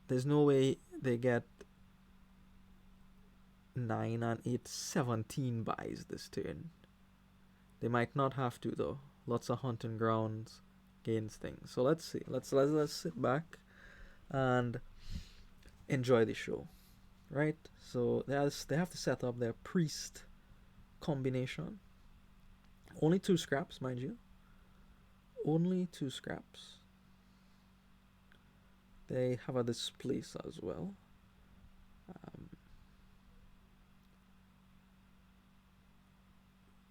there's no way they get 9 and 8, 17 buys this turn. They might not have to though. Lots of hunting grounds gains things. So let's see. Let's sit back and enjoy the show. Right? So they have to set up their priest combination. Only 2 scraps, mind you. Only 2 scraps. They have a displacer as well.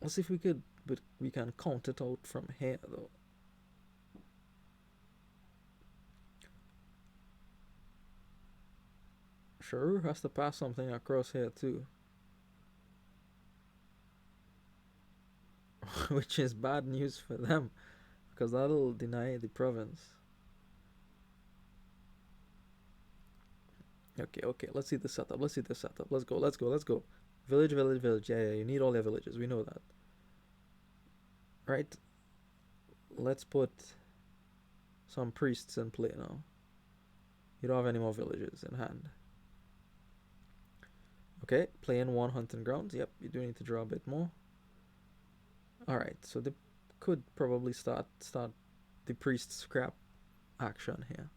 Let's see if we can count it out from here though. Sharur has to pass something across here too. Which is bad news for them, because that'll deny the province. Okay, let's see the setup. Let's go. Village. Yeah, you need all your villages. We know that. Right? Let's put some priests in play now. You don't have any more villages in hand. Okay, playing 1 hunting grounds. Yep, you do need to draw a bit more. Alright, so they could probably start the priest scrap action here.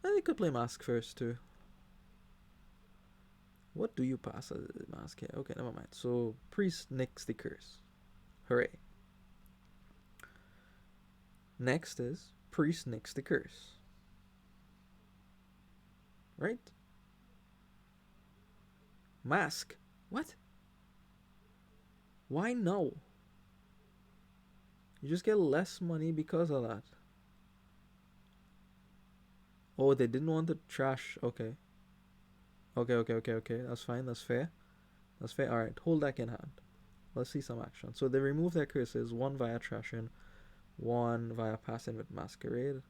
And they could play mask first too. What do you pass as a mask here? Okay, never mind. So priest nicks the curse. Hooray. Next is priest nicks the curse. Right? Mask. What? Why no? You just get less money because of that. Oh, they didn't want to trash. Okay. Okay. That's fine. That's fair. Alright, hold that in hand. Let's see some action. So they remove their curses. 1 via trashing. 1 via passing with masquerade.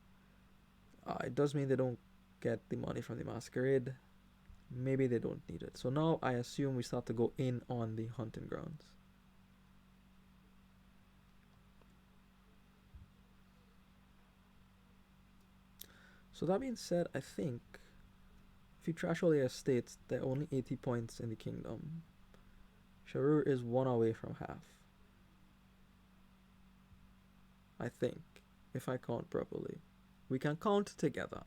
It does mean they don't get the money from the masquerade. Maybe they don't need it. So now I assume we start to go in on the hunting grounds. So that being said, I think if you trash all your estates, there are only 80 points in the kingdom. Sharur is one away from half. I think, if I count properly. We can count together.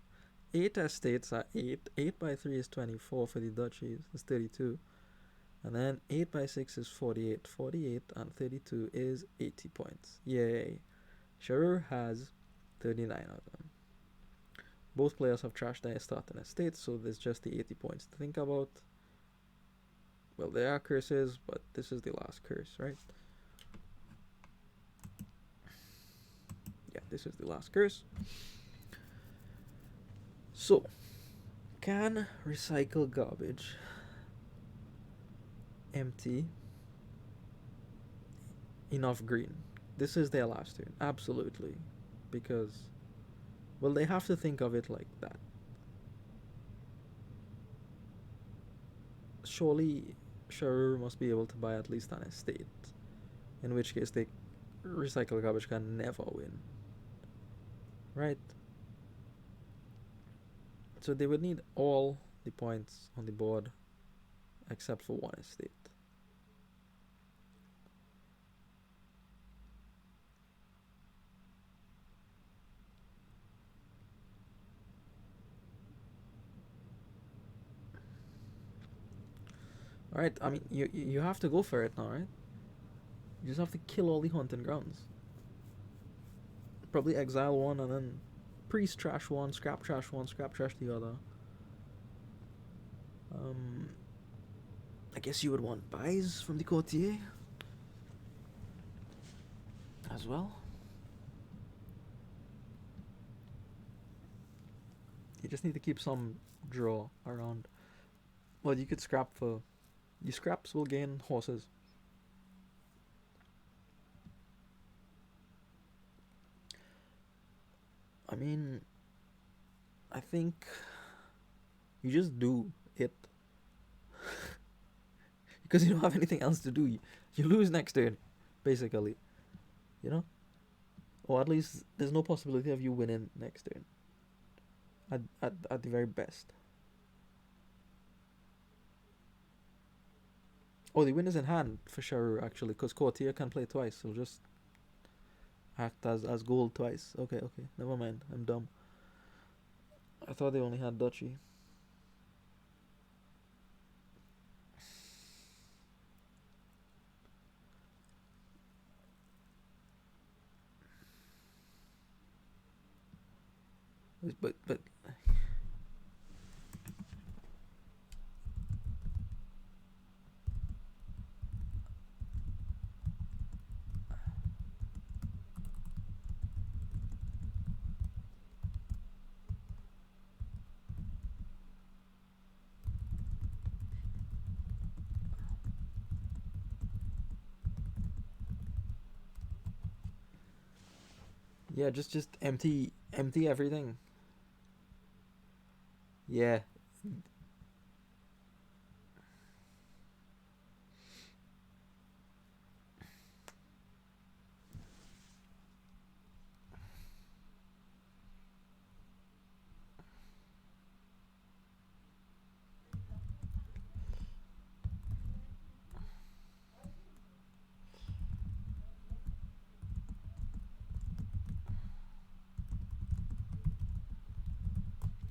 8 estates are 8. 8 by 3 is 24 for the duchies. It's 32. And then 8 by 6 is 48. 48 and 32 is 80 points. Yay. Sharur has 39 of them. Both players have trashed their starting estates, so there's just the 80 points to think about. Well, there are curses, but this is the last curse, right? Yeah, this is the last curse. So, can recycle garbage empty enough green? This is their last turn, absolutely. Because, well, they have to think of it like that. Surely, Sharur must be able to buy at least an estate. In which case, they recycle garbage can never win. Right? So they would need all the points on the board except for one estate. Alright, I mean, you have to go for it now, right? You just have to kill all the hunting grounds. Probably exile one and then priest trash one, scrap trash the other. I guess you would want buys from the courtier as well. You just need to keep some draw around. Well, you could scrap for... The scraps will gain horses. I mean, I think you just do it. Because you don't have anything else to do. You lose next turn, basically. You know? Or at least there's no possibility of you winning next turn. At the very best. Oh, the win is in hand for Sharur, actually, because Courtier can play twice. So just act as gold twice. Okay, never mind. I'm dumb. I thought they only had Duchy. But yeah, just empty everything. Yeah.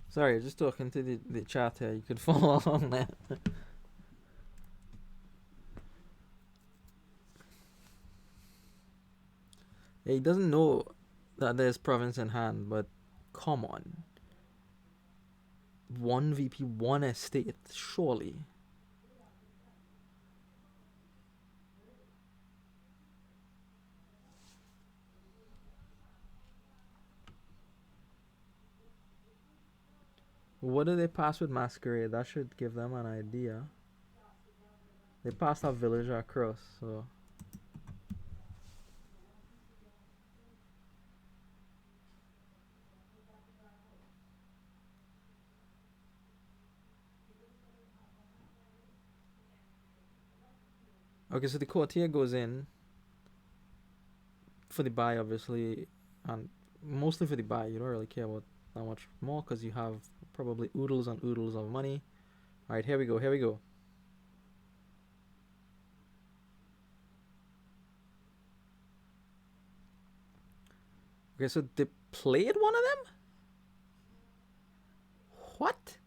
Sorry, just talking to the chat here. You could follow along there. Yeah, he doesn't know that there's province in hand, but come on. 1 VP, 1 estate, surely. What do they pass with Masquerade? That should give them an idea. They passed a villager across, so... Okay, so the courtier goes in for the buy, obviously, and mostly for the buy. You don't really care about that much more because you have probably oodles and oodles of money. Alright, here we go. Okay, so they played one of them? What?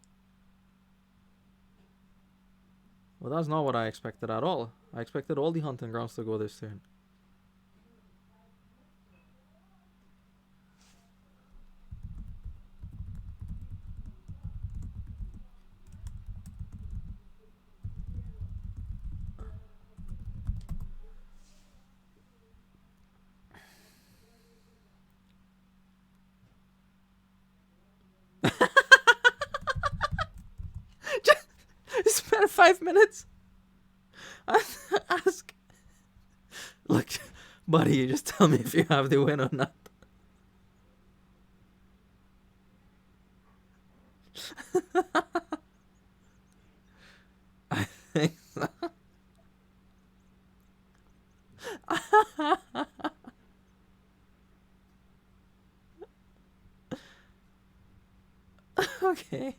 Well, that's not what I expected at all. I expected all the hunting grounds to go this turn. Just spend 5 minutes. Ask. Look, buddy, you just tell me if you have the win or not. I think so. Okay.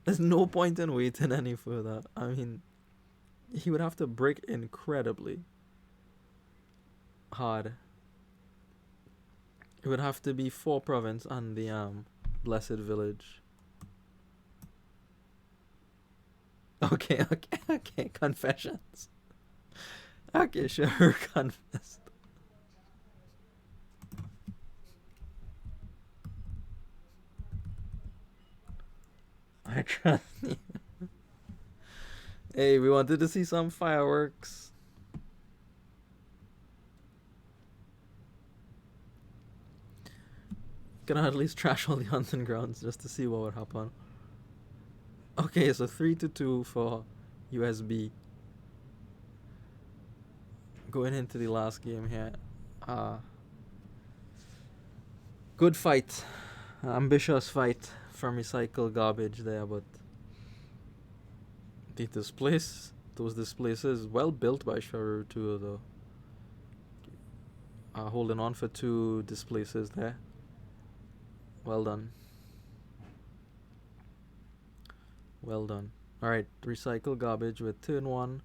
There's no point in waiting any further. I mean, he would have to break incredibly hard. It would have to be 4 province and the blessed village. Okay, okay. Confessions. Okay, sure. Confessed. I trust you. Hey, we wanted to see some fireworks. Gonna at least trash all the hunting grounds just to see what would happen. Okay, so 3-2 for USB. Going into the last game here. Good fight. Ambitious fight from recycled garbage there, but those displaces, well built by Sharur too, though. Holding on for 2 displaces there. Well done. Well done. Alright, recycle garbage with turn 1.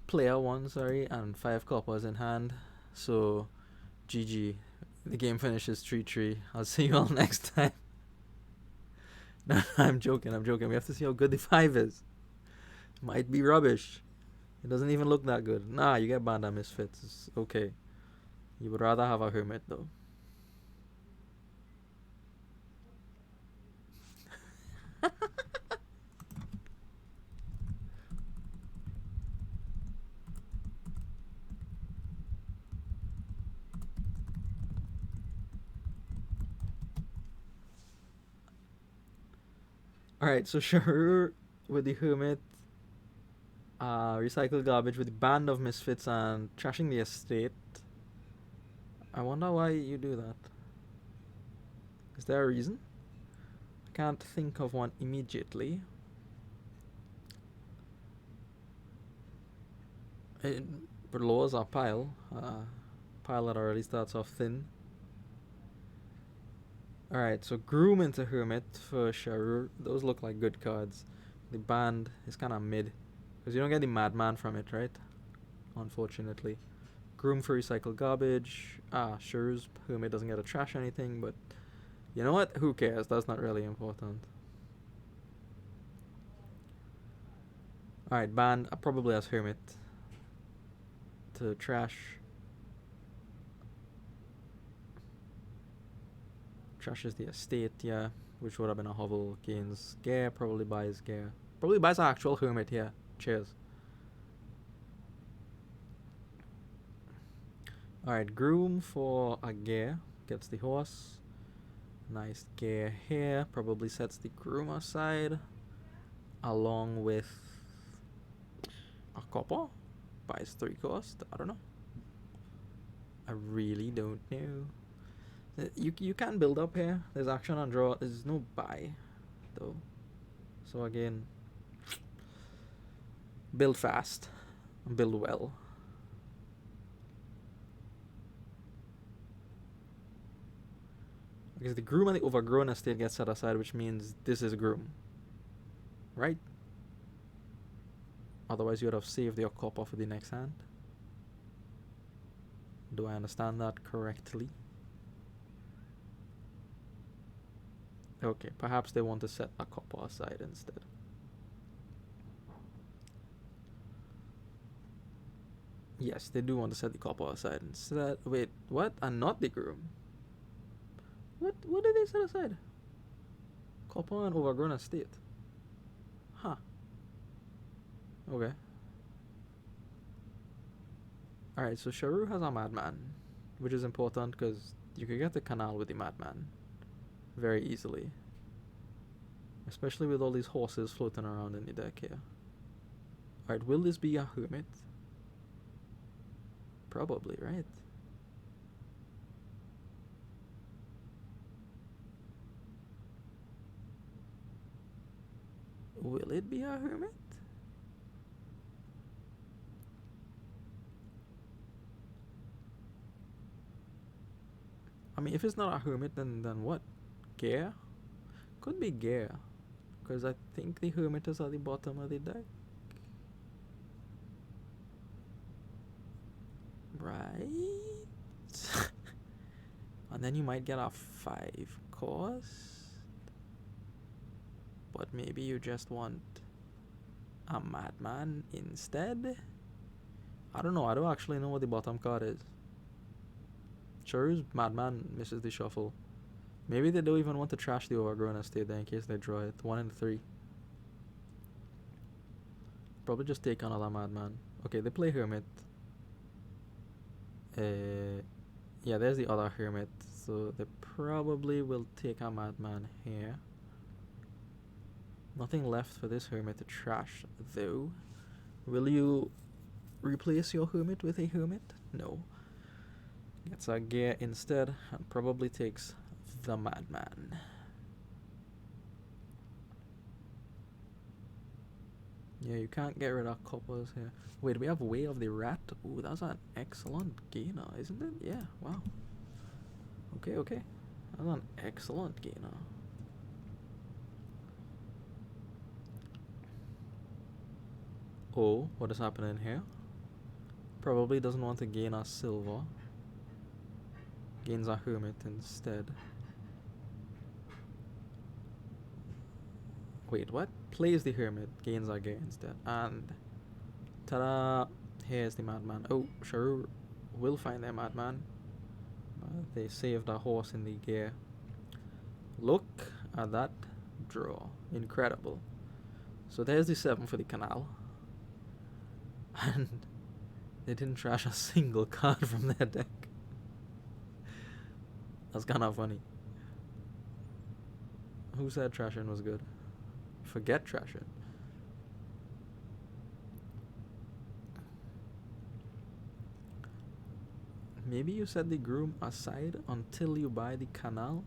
Player 1, sorry, and 5 coppers in hand. So, GG. The game finishes 3-3. I'll see you all next time. No, I'm joking. We have to see how good the 5 is. Might be rubbish. It doesn't even look that good. Nah, you get banned at Misfits. It's okay. You would rather have a hermit, though. Alright, so Sharur with the hermit, recycle garbage with the band of misfits and trashing the estate. I wonder why you do that. Is there a reason? I can't think of one immediately. But lowers our pile. Pile that already starts off thin. Alright, so Groom into Hermit for Sharur. Those look like good cards. The band is kind of mid. Because you don't get the Madman from it, right? Unfortunately. Groom for recycle garbage. Sharur's Hermit doesn't get to trash anything, but you know what? Who cares? That's not really important. Alright, band probably has Hermit to trash. Trashes the estate, yeah, which would have been a hovel. Gains gear, probably buys gear. Probably buys an actual hermit here. Cheers. Alright, groom for a gear. Gets the horse. Nice gear here. Probably sets the groom aside. Along with a copper. Buys 3 cost. I don't know. I really don't know. You can build up here. There's action on draw. There's no buy, though. So again, build fast and build well. Because the groom and the overgrown estate gets set aside, which means this is groom, right? Otherwise, you would have saved your copper for the next hand. Do I understand that correctly? Okay, perhaps they want to set a copper aside instead. Yes, they do want to set the copper aside instead. Wait, what? And not the groom? What did they set aside? Copper and overgrown estate. Huh. Okay. Alright, so Sharur has a madman, which is important because you can get the canal with the madman very easily. Especially with all these horses floating around in the deck here. Alright, will this be a hermit? Probably, right? Will it be a hermit? I mean, if it's not a hermit, then what? Gear? Could be gear. Because I think the hermit is at the bottom of the deck. Right? And then you might get a 5 cost. But maybe you just want a madman instead? I don't know. I don't actually know what the bottom card is. Sharur's madman misses the shuffle. Maybe they don't even want to trash the overgrown estate there in case they draw it. 1 and 3. Probably just take another madman. Okay, they play hermit. Yeah, there's the other hermit. So they probably will take a madman here. Nothing left for this hermit to trash, though. Will you replace your hermit with a hermit? No. Gets a gear instead and probably takes the madman. Yeah, you can't get rid of coppers here. Wait, we have Way of the Rat? Ooh, that's an excellent gainer, isn't it? Yeah, wow. Okay. That's an excellent gainer. Oh, what is happening here? Probably doesn't want to gain a silver. Gains a hermit instead. Wait, what? Plays the hermit, gains a gear instead. And ta-da! Here's the madman. Oh, Sharur will find their madman. They saved a horse in the gear. Look at that draw. Incredible. So there's the 7 for the canal. And they didn't trash a single card from their deck. That's kind of funny. Who said trashing was good? Forget trashing. Maybe you set the groom aside until you buy the canal.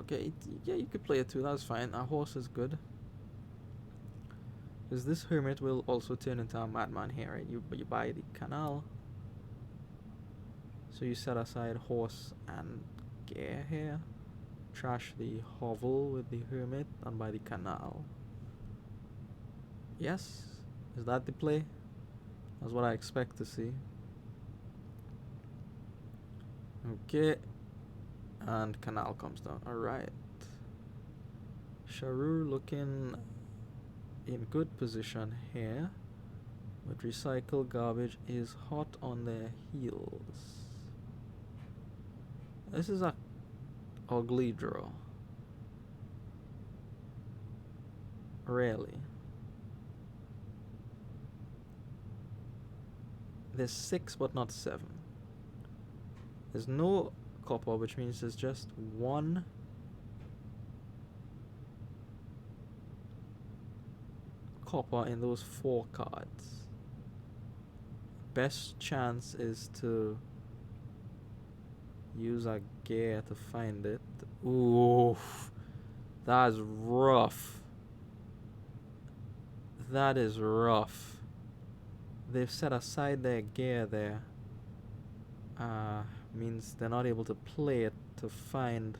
Okay, yeah, you could play it too. That's fine. A horse is good. Because this hermit will also turn into a madman here, right? You buy the canal. So you set aside horse and gear here. Trash the hovel with the hermit and buy the canal. Yes? Is that the play? That's what I expect to see. Okay. And canal comes down. Alright. Sharur looking in good position here. But recycle garbage is hot on their heels. This is a ugly draw. Really. There's 6 but not 7. There's no copper, which means there's just 1 copper in those 4 cards. Best chance is to use a gear to find it. Ooh, that's rough. That is rough. They've set aside their gear there. Means they're not able to play it to find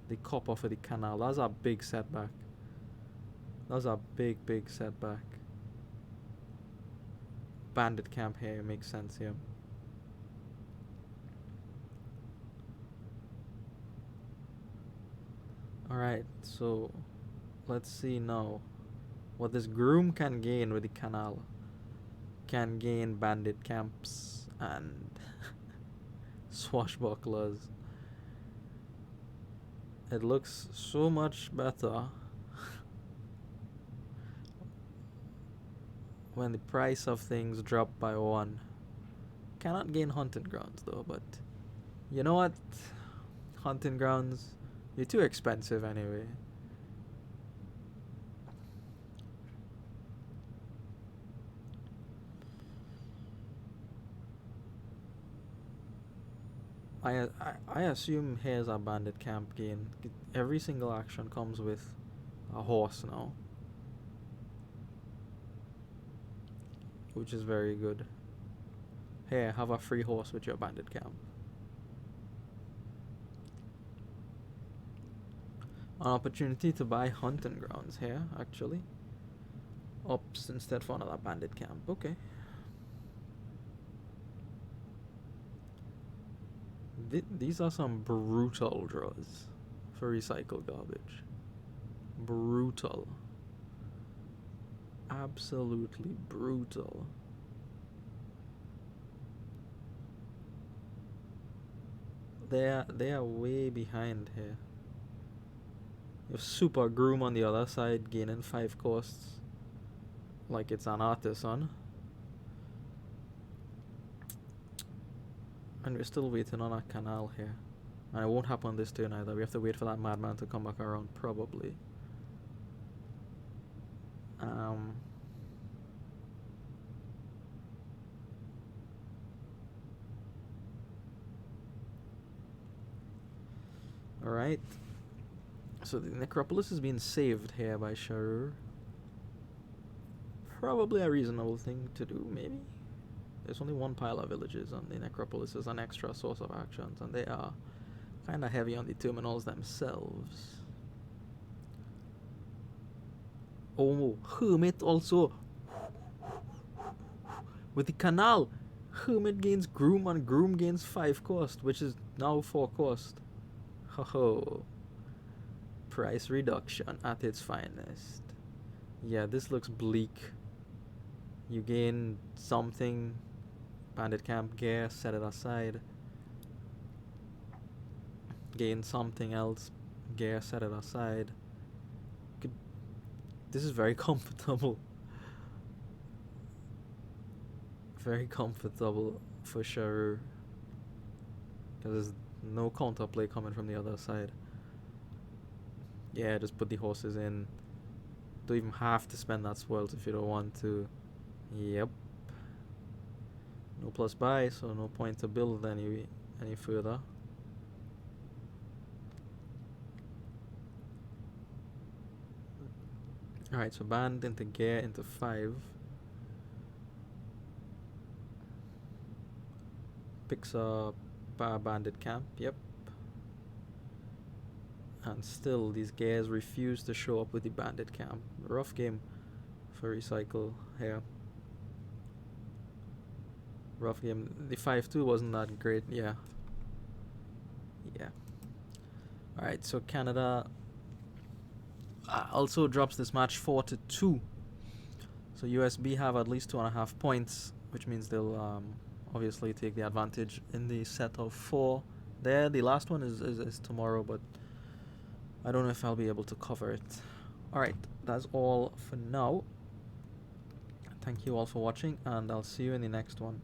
the copper for the canal. That's a big setback. That's a big setback. bandit camp here. It makes sense here. Alright, so let's see now what this groom can gain with the canal. Can gain bandit camps and swashbucklers. It looks so much better when the price of things drop by 1. Cannot gain hunting grounds though, but you know what? Hunting grounds, you're too expensive anyway. I assume here's a bandit camp gain. Every single action comes with a horse now, which is very good. Here, have a free horse with your bandit camp. An opportunity to buy hunting grounds here, actually. Ups instead for another bandit camp. Okay. These are some brutal draws for recycled garbage. Brutal. Absolutely brutal. They are way behind here. You have Super Groom on the other side gaining 5 costs. Like it's an artisan. And we're still waiting on a canal here. And it won't happen this turn either. We have to wait for that madman to come back around, probably. Alright. So the necropolis is being saved here by Sharur. Probably a reasonable thing to do, maybe. There's only 1 pile of villages, and the necropolis is an extra source of actions, and they are kind of heavy on the terminals themselves. Oh, Hermit also. With the canal, Hermit gains Groom, and Groom gains 5 cost, which is now 4 cost. Ho ho. Price reduction at its finest. Yeah, this looks bleak. You gain something. Bandit camp gear, set it aside. Gain something else. Gear, set it aside. This is very comfortable. Very comfortable for Sharur. Because there's no counterplay coming from the other side. Yeah, just put the horses in. Don't even have to spend that spoils if you don't want to. Yep. No plus buy, so no point to build any further. Alright, so band into gear into 5. Picks up bandit camp, yep. And still these gears refuse to show up with the bandit camp. Rough game for recycle here. Rough game. The 5-2 wasn't that great, yeah. Yeah. Alright, so Canada also drops this match 4-2. So USB have at least 2.5 points, which means they'll obviously take the advantage in the set of 4. There, the last one is tomorrow, but I don't know if I'll be able to cover it. Alright, that's all for now. Thank you all for watching, and I'll see you in the next one.